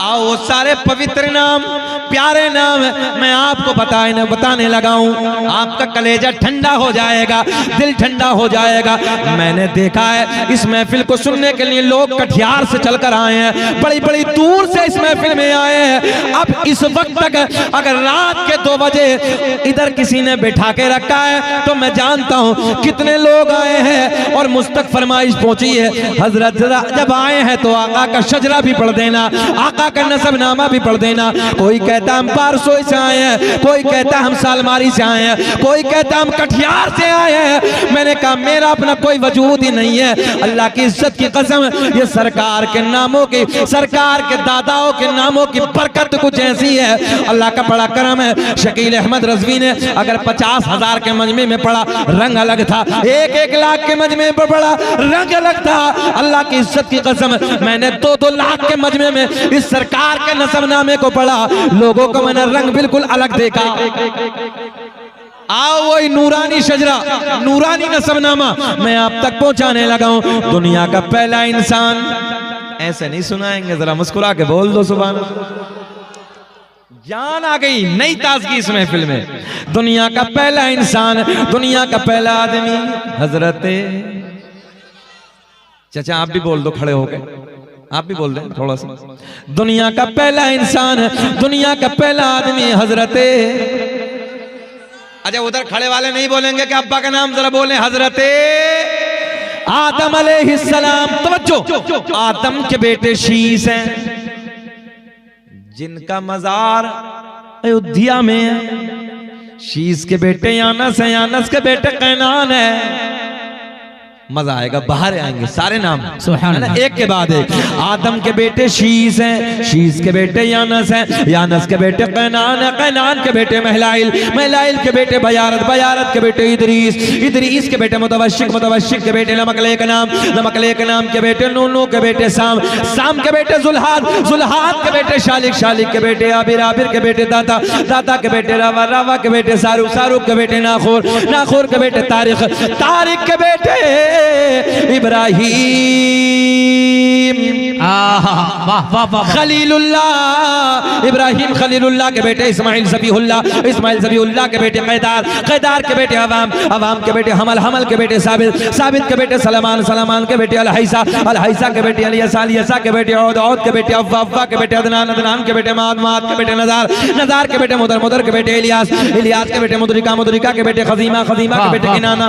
आओ वो सारे पवित्र नाम, प्यारे नाम मैं आपको बताने लगा हूँ, आपका कलेजा ठंडा हो जाएगा, दिल ठंडा हो जाएगा। मैंने देखा है इस महफिल को सुनने के लिए लोग कटिहार से चलकर आए हैं, बड़ी बड़ी दूर से इस महफिल में आए हैं। अब इस वक्त तक अगर रात के 2 बजे इधर किसी ने बैठा के रखा है तो मैं जानता हूँ कितने लोग आए हैं और मुझ तक फरमाइश पहुंची है, हजरत जब आए हैं तो आका का शजरा भी पढ़ देना, आका का नसबनामा भी पढ़ देना। कोई कहता हम पारसोई से आए हैं, कोई कहता हम सालमारी से आए हैं, कोई कहता हम कटिहार से आए हैं। मैंने कहा मेरा अपना कोई वजूद ही नहीं है। अल्लाह की इज्जत की कसम, ये सरकार के नामों की, सरकार के दादाओं के नामों की बरकत कुछ ऐसी है, अल्लाह का बड़ा करम है। शकील अहमद रजवी ने अगर 50,000 के मजमे में पढ़ा रंग अलग था, 1-1 लाख के मजमे में पढ़ा रंग अलग था। अल्लाह की इज्जत की कसम, मैंने 2-2 लाख के मजमे में इस सरकार के नसबनामे को पढ़ा, लोगों को मैंने रंग बिल्कुल अलग देखा। आओ वही नूरानी शजरा, नूरानी नसबनामा मैं आप तक पहुंचाने लगा हूं। दुनिया का पहला इंसान, ऐसे नहीं सुनाएंगे, जरा मुस्कुरा के बोल दो सुभान अल्लाह। जान आ गई, नई ताजगी इस महफिल में। दुनिया का पहला इंसान, दुनिया का पहला आदमी हजरत, चाचा आप भी बोल दो खड़े होके, आप भी बोल दें थोड़ा सा। दुनिया का पहला इंसान, दुनिया का पहला आदमी हजरत, अच्छा उधर खड़े वाले नहीं बोलेंगे कि अब्बा का नाम, जरा बोले हजरत आदम अलैहिस्सलाम। तवज्जो, आदम के बेटे शीस हैं, जिनका मजार अयोध्या में है। शीस के बेटे यानस हैं, यानस के बेटे कैनान है। मजा आएगा, बाहर आएंगे सारे नाम एक के बाद एक। आदम के बेटे शीस हैं, शीस के बेटे यानस हैं, यानस के बेटे कैनान है, कैनान के बेटे महलाइल, महलाइल के बेटे बयारत, बयारत के बेटे इदरीस, इदरीस के बेटे मुतवशिक, मुतवशिक के बेटे नमकले का नाम, नमकले के नाम के बेटे नूनू के बेटे साम, साम के बेटे जुल्हाद, जुल्हाद के बेटे शालिक, शालिक के बेटे आबिर, आबिर के बेटे दाता, दाता के बेटे रावा, रावा के बेटे सारूक, सारूक के बेटे नाखोर, नाखोर के बेटे तारिक, तारिक के बेटे इब्राहीम, वाह वाह वाह, खलीलुल्लाह, इब्राहीम खलीलुल्लाह के बेटे इस्माइल ज़बीहुल्लाह, इस्माइल ज़बीहुल्लाह के बेटे कैदार, कैदार के बेटे अवाम, अवाम के बेटे हमल, हमल के बेटे साबित, साबित के बेटे सलमान, सलमान के बेटे अलहैसा, अलहैसा के बेटे अलियसा, अलियसा के बेटे औद, औद के बेटे अव्वा, अव्वा के बेटे अदनान, अदनान के बेटे माद, माद के बेटे नज़ार, नज़ार के बेटे मुदर, मुदर के बेटे इलियास, इलियास के बेटे मुदरिका, मुदरिका के बेटे खजीमा, खजीमा के बेटे किनाना।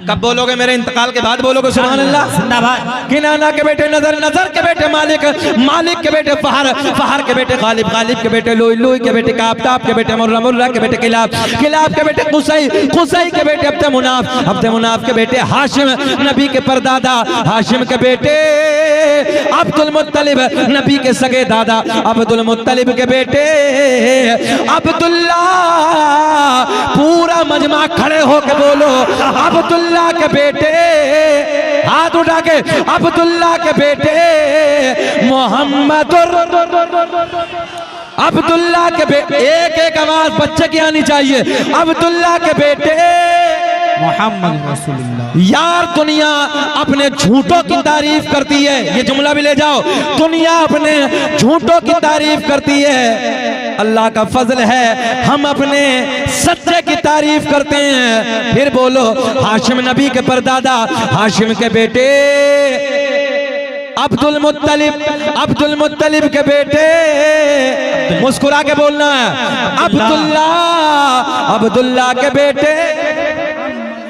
कब बोलोगे? मेरे इंतकाल के बाद बोलोगे सुभान अल्लाह। जिंदाबाद। किनाना के बेटे नजर, नजर के बेटे मालिक, मालिक के बेटे फहर, फहर के बेटे गालिब, गालिब के बेटे लुई, लुई के बेटे काब, काब के बेटे मुर्रा, मुर्रा के बेटे किलाब, किलाब के बेटे कुसई, कुसई के बेटे अब्द मुनाफ, अब्द मुनाफ के बेटे हाशिम, नबी के परदादा, हाशिम के बेटे अब्दुल मुत्तलिब, नबी के सगे दादा, अब्दुल मुत्तलिब के बेटे अब्दुल्ला। पूरा मजमा खड़े होके बोलो अब्दुल्ला के बेटे, हाथ उठा के, अब्दुल्ला के बेटे मोहम्मद, अब्दुल्ला के बेटे, एक एक आवाज बच्चे की आनी चाहिए, अब्दुल्ला के बेटे मोहम्मद रसूलुल्लाह। यार दुनिया अपने झूठों की तारीफ करती है, ये जुमला भी ले जाओ, दुनिया अपने झूठों की तारीफ करती है, अल्लाह का फजल है हम अपने सच्चे की तारीफ करते हैं। फिर बोलो हाशिम नबी के परदादा, हाशिम के बेटे अब्दुल मुत्तलिब, अब्दुल मुत्तलिब के बेटे, मुस्कुरा के बोलना है, अब्दुल्ला, अब्दुल्ला के बेटे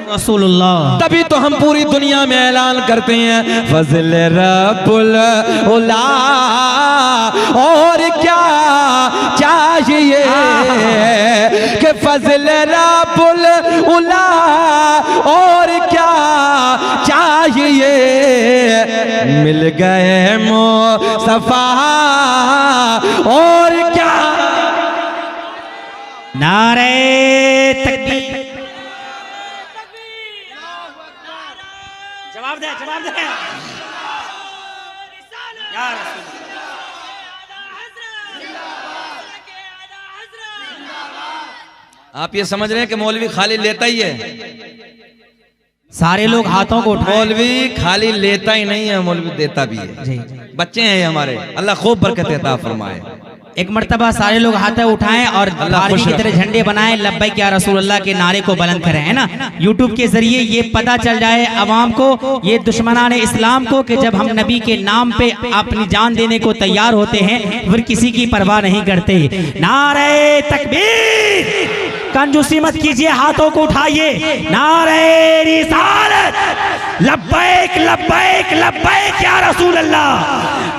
रसूलुल्लाह। तभी तो हम पूरी दुनिया में ऐलान करते हैं फजल रब्बुल उला, और क्या चाहिए कि फजल रब्बुल उला, और क्या चाहिए, मिल गए मुस्तफा, और क्या। नारे तकबीर, जवाब दे, जवाब दे या रसूल। आप ये समझ रहे हैं कि मौलवी खाली लेता ही है? सारे लोग हाथों को उठाएं। मौलवी खाली लेता ही नहीं है, मौलवी देता भी है। जी। बच्चे हैं हमारे, अल्लाह खूब बरकत अता फरमाए। एक मर्तबा सारे लोग हाथ उठाएं और आर्मी की तरह झंडे बनाएं, लब्बैक या रसूलुल्लाह के नारे को बुलंद करें, है ना। यूट्यूब के जरिए ये पता चल जाए अवाम को, ये दुश्मनान इस्लाम को, कि जब हम नबी के नाम पे अपनी जान देने को तैयार होते हैं फिर किसी की परवाह नहीं करते। नारे तकबीर, कंजूसी मत कीजिए, हाथों को उठाइए। नारे रिसालत, लब्बैक लब्बैक लब्बैक या रसूल अल्लाह,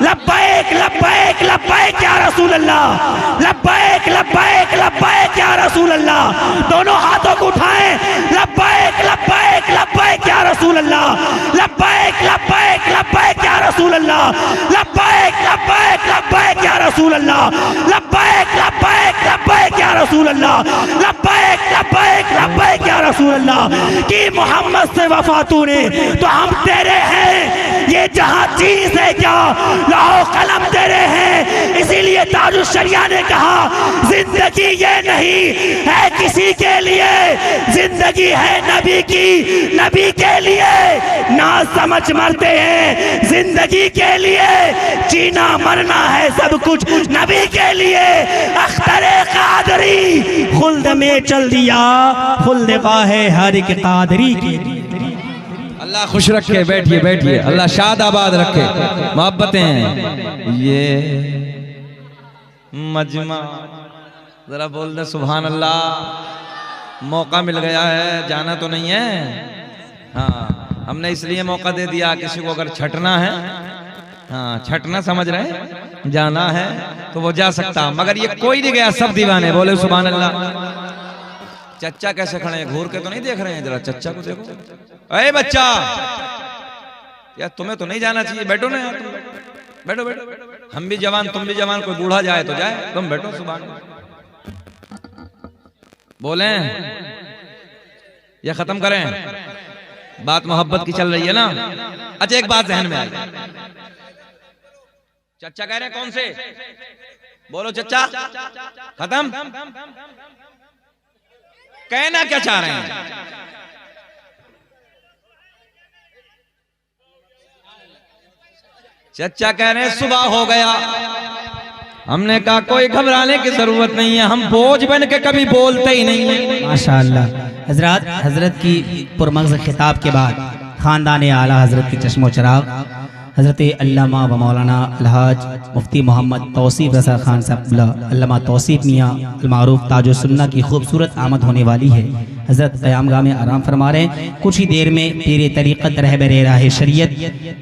लब्बैक लब्बैक लब्बैक या रसूल अल्लाह, लब्बैक लब्बैक लब्बैक या रसूल अल्लाह। दोनों हाथों को उठाएं, लब्बैक लब्बैक लब्बैक या रसूल अल्लाह, लब्बैक लब्बैक लब्बैक या रसूल अल्लाह, लब्बैक लब्बैक लब्बैक या रसूल अल्लाह, लब्बैक लब्बैक लब्बैक या रसूल अल्लाह, लब्बैक लब्बैक लब्बैक या रसूल रसूल अल्लाह कि मोहम्मद से वफा तूने तो हम तेरे हैं, ये जहां चीज है क्या लाओ कलम तेरे हैं। इसीलिए ताजुल शरिया ने कहा जिंदगी ये नहीं है किसी के लिए, जिंदगी है नबी की, नबी के लिए ना समझ मरते हैं, जिंदगी के लिए जीना मरना है सब कुछ नबी के लिए। अख्तरे कादरी खुल्द में चल दिया, खुल्द है हर एक कादरी की। अल्लाह खुश रखे, बैठिए बैठिए, अल्लाह शाद आबाद रखे, मोहब्बतें। ये मजमा जरा बोल दे सुभान अल्लाह। मौका मिल गया है, जाना तो नहीं है। हाँ, हमने इसलिए मौका दे दिया, किसी को अगर छटना है, हाँ छटना समझ रहे हैं, जाना है तो वो जा सकता, मगर ये कोई नहीं गया, सब दीवाने। बोले सुभान अल्लाह। चच्चा कैसे खड़े हैं, घूर के तो नहीं देख रहे हैं, जरा चच्चा को देखो। अरे बच्चा यार तुम्हें तो नहीं जाना चाहिए, बैठो ना यार, तुम बैठो बैठो, हम भी जवान तुम भी जवान, कोई बूढ़ा जाए तो जाए, तुम बैठो। सुभान बोले या खत्म करें, बात मोहब्बत की चल रही है ना। अच्छा एक बात जहन में आई, चच्चा कह रहे हैं कौन से, बोलो चच्चा, खत्म। कहना क्या चाह रहे हैं, चच्चा कह रहे हैं सुबह हो गया। हमने कहा कोई घबराने की जरूरत नहीं है, हम बोझ बन के कभी बोलते ही नहीं है। माशाअल्लाह। हजरत हजरत की पुरमग़ज़ खिताब के बाद खानदान आला हजरत की चश्मो चराग हजरत अल्लामा व मौलाना अलहाज मुफ्ती मोहम्मद तौसीफ रज़ा खान साहब अल्लामा तौसीफ मियाँ अलमारूफ ताजुल सुन्ना की खूबसूरत आमद होने वाली है। हजरत क़यामगाह में आराम फरमा रहे हैं। कुछ ही देर में पीर तरीक़त रहबर राह शरीयत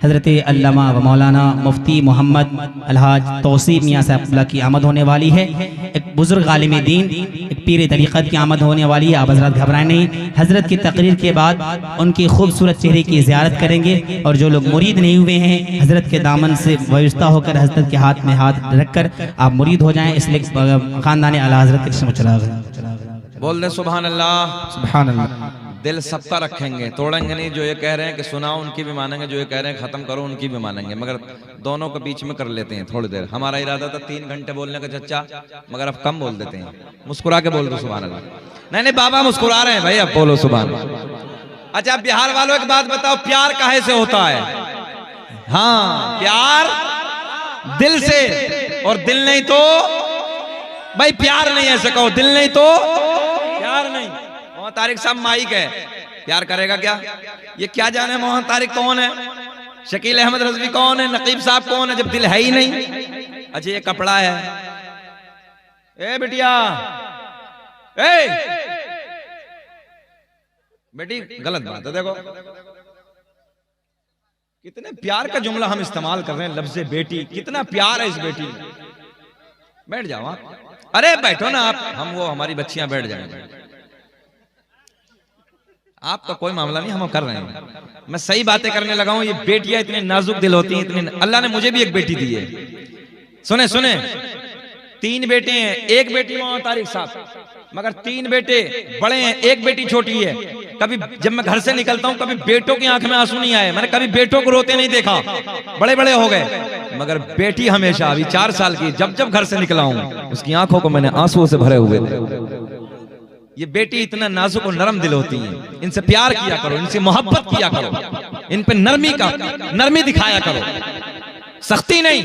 हजरत अल्लामा व मौलाना मुफ्ती मोहम्मद अलहाज तौसीफ मियाँ साहब की आमद होने वाली है। एक बुजुर्ग आलिम दीन, एक पीर तरीक़त की आमद होने वाली है। आप हजरत घबराएं नहीं, हजरत की तकरीर के बाद उनकी खूबसूरत चेहरे की ज़ियारत करेंगे। और जो लोग मुरीद नहीं हुए हैं, हजरत के दामन से वायुस्ता होकर हजरत के हाथ में हाथ रखकर आप मुरीद हो जाएं, इसलिए खानदान आला हजरत के चश्मो चराग बोल दे सुभान अल्लाह। सुभान अल्लाह। दिल सबका रखेंगे, तोड़ेंगे नहीं। जो ये कह रहे हैं कि सुनाओ उनकी भी मानेंगे, जो ये कह रहे हैं खत्म करो उनकी भी मानेंगे, मगर दोनों को बीच में कर लेते हैं थोड़ी देर। हमारा इरादा था 3 घंटे बोलने का चच्चा, मगर अब कम बोल देते हैं। मुस्कुरा के बोल दो सुभान अल्लाह। नहीं नहीं बाबा मुस्कुरा रहे हैं भाई, अब बोलो सुभान। अच्छा बिहार वालों एक बात बताओ, प्यार काहे से होता है? हाँ प्यार दिल से, और दिल नहीं तो भाई प्यार नहीं, ऐसे कहो दिल नहीं तो प्यार नहीं। मोहन तारिक साहब माइक है, प्यार करेगा क्या? ये क्या जाने मोहन तारिक कौन है, शकील अहमद रज़वी कौन है, नकीब साहब कौन है, जब दिल है ही नहीं। अच्छा ये कपड़ा है, ए बिटिया, ए बेटी गलत बात है। देखो कितने प्यार का जुमला हम इस्तेमाल कर रहे हैं, लफ्ज़े बेटी, कितना प्यार है इस बेटी में। बैठ जाओ आप, अरे बैठो ना आप, हम वो हमारी बच्चियां बैठ जाएंगे, आप तो कोई मामला नहीं, हम कर रहे हैं। मैं सही बातें करने लगा हूं। ये बेटियां इतनी नाजुक दिल होती हैं, इतनी, अल्लाह ने मुझे भी एक बेटी दी है। सुने सुने, 3 बेटे हैं, एक बेटी मोहन तारिक साहब, मगर 3 बेटे बड़े हैं, एक बेटी छोटी है। कभी जब मैं घर से निकलता हूं, कभी बेटों की आंख में आंसू नहीं आए, मैंने कभी बेटों को रोते नहीं देखा, बड़े बड़े हो गए, मगर बेटी हमेशा, अभी 4 साल की, जब जब घर से निकला हूं उसकी आंखों को मैंने आंसुओं से भरे हुए थे। ये बेटी इतना नाजुक और नरम दिल होती हैं, इनसे प्यार किया करो, इनसे मोहब्बत किया करो, इन पे नरमी दिखाया करो, सख्ती नहीं।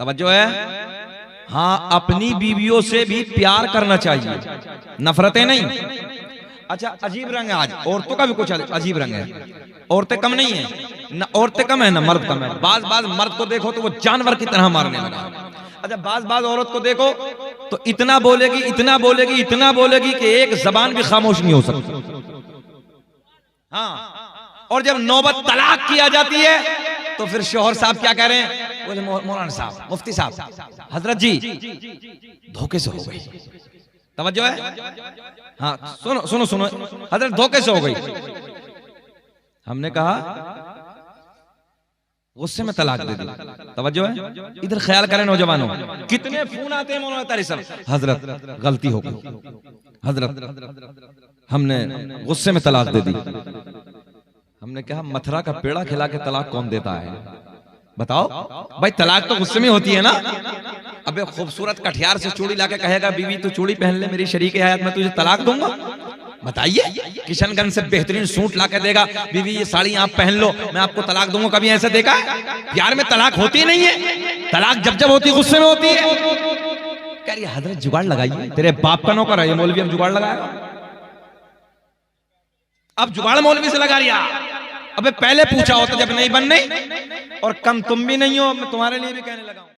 तवज्जो है। हाँ अपनी बीवियों से भी प्यार करना चाहिए, नफरतें नहीं। अच्छा अजीब रंग है आज, औरतों का भी कुछ अजीब रंग है। औरतें कम नहीं है, न औरतें कम है न मर्द कम है। बाज मर्द को देखो तो वो जानवर की तरह मारने लगा। अच्छा बाज औरत को देखो तो इतना बोलेगी कि एक जबान भी खामोश नहीं हो सकती। हाँ, और जब नौबत तलाक की आ जाती है तो फिर शोहर साहब क्या कह रहे हैं, बोले मौलाना साहब, मुफ्ती साहब, हजरत जी धोखे से हो गई। तवज्जो है। हाँ सुनो हजरत धोखे से हो गई। हमने कहा गुस्से में तलाक दे दी। तवज्जो है, इधर ख्याल करें नौजवानों, कितने फोन आते हैं मौलाना तारिक साहब, हजरत गलती हो गई, हजरत हमने गुस्से में तलाक दे दी। हमने कहा मथुरा का पेड़ा खिला के तलाक कौन देता है? बताओ भाई, तलाक तो गुस्से में होती है ना। अबे खूबसूरत कटियार से चूड़ी लाके कहेगा बीवी तू चूड़ी पहन ले मेरी शरीक हयात में तुझे तलाक दूंगा? बताइए। किशनगंज से बेहतरीन सूट लाके देगा बीवी ये साड़ी आप पहन लो मैं आपको तलाक दूंगा, कभी ऐसे देखा है? प्यार में तलाक होती नहीं है, तलाक जब जब होती है गुस्से में होती है। कह रही हजरत जुगाड़ लगाइए, तेरे बाप का नौकर है ये मौलवी, हम जुगाड़ लगाया। अब जुगाड़ मौलवी से लगा लिया। अबे पहले पूछा होता जब नहीं बनने, और कम तुम भी नहीं हो, मैं तुम्हारे लिए भी कहने लगा हूं।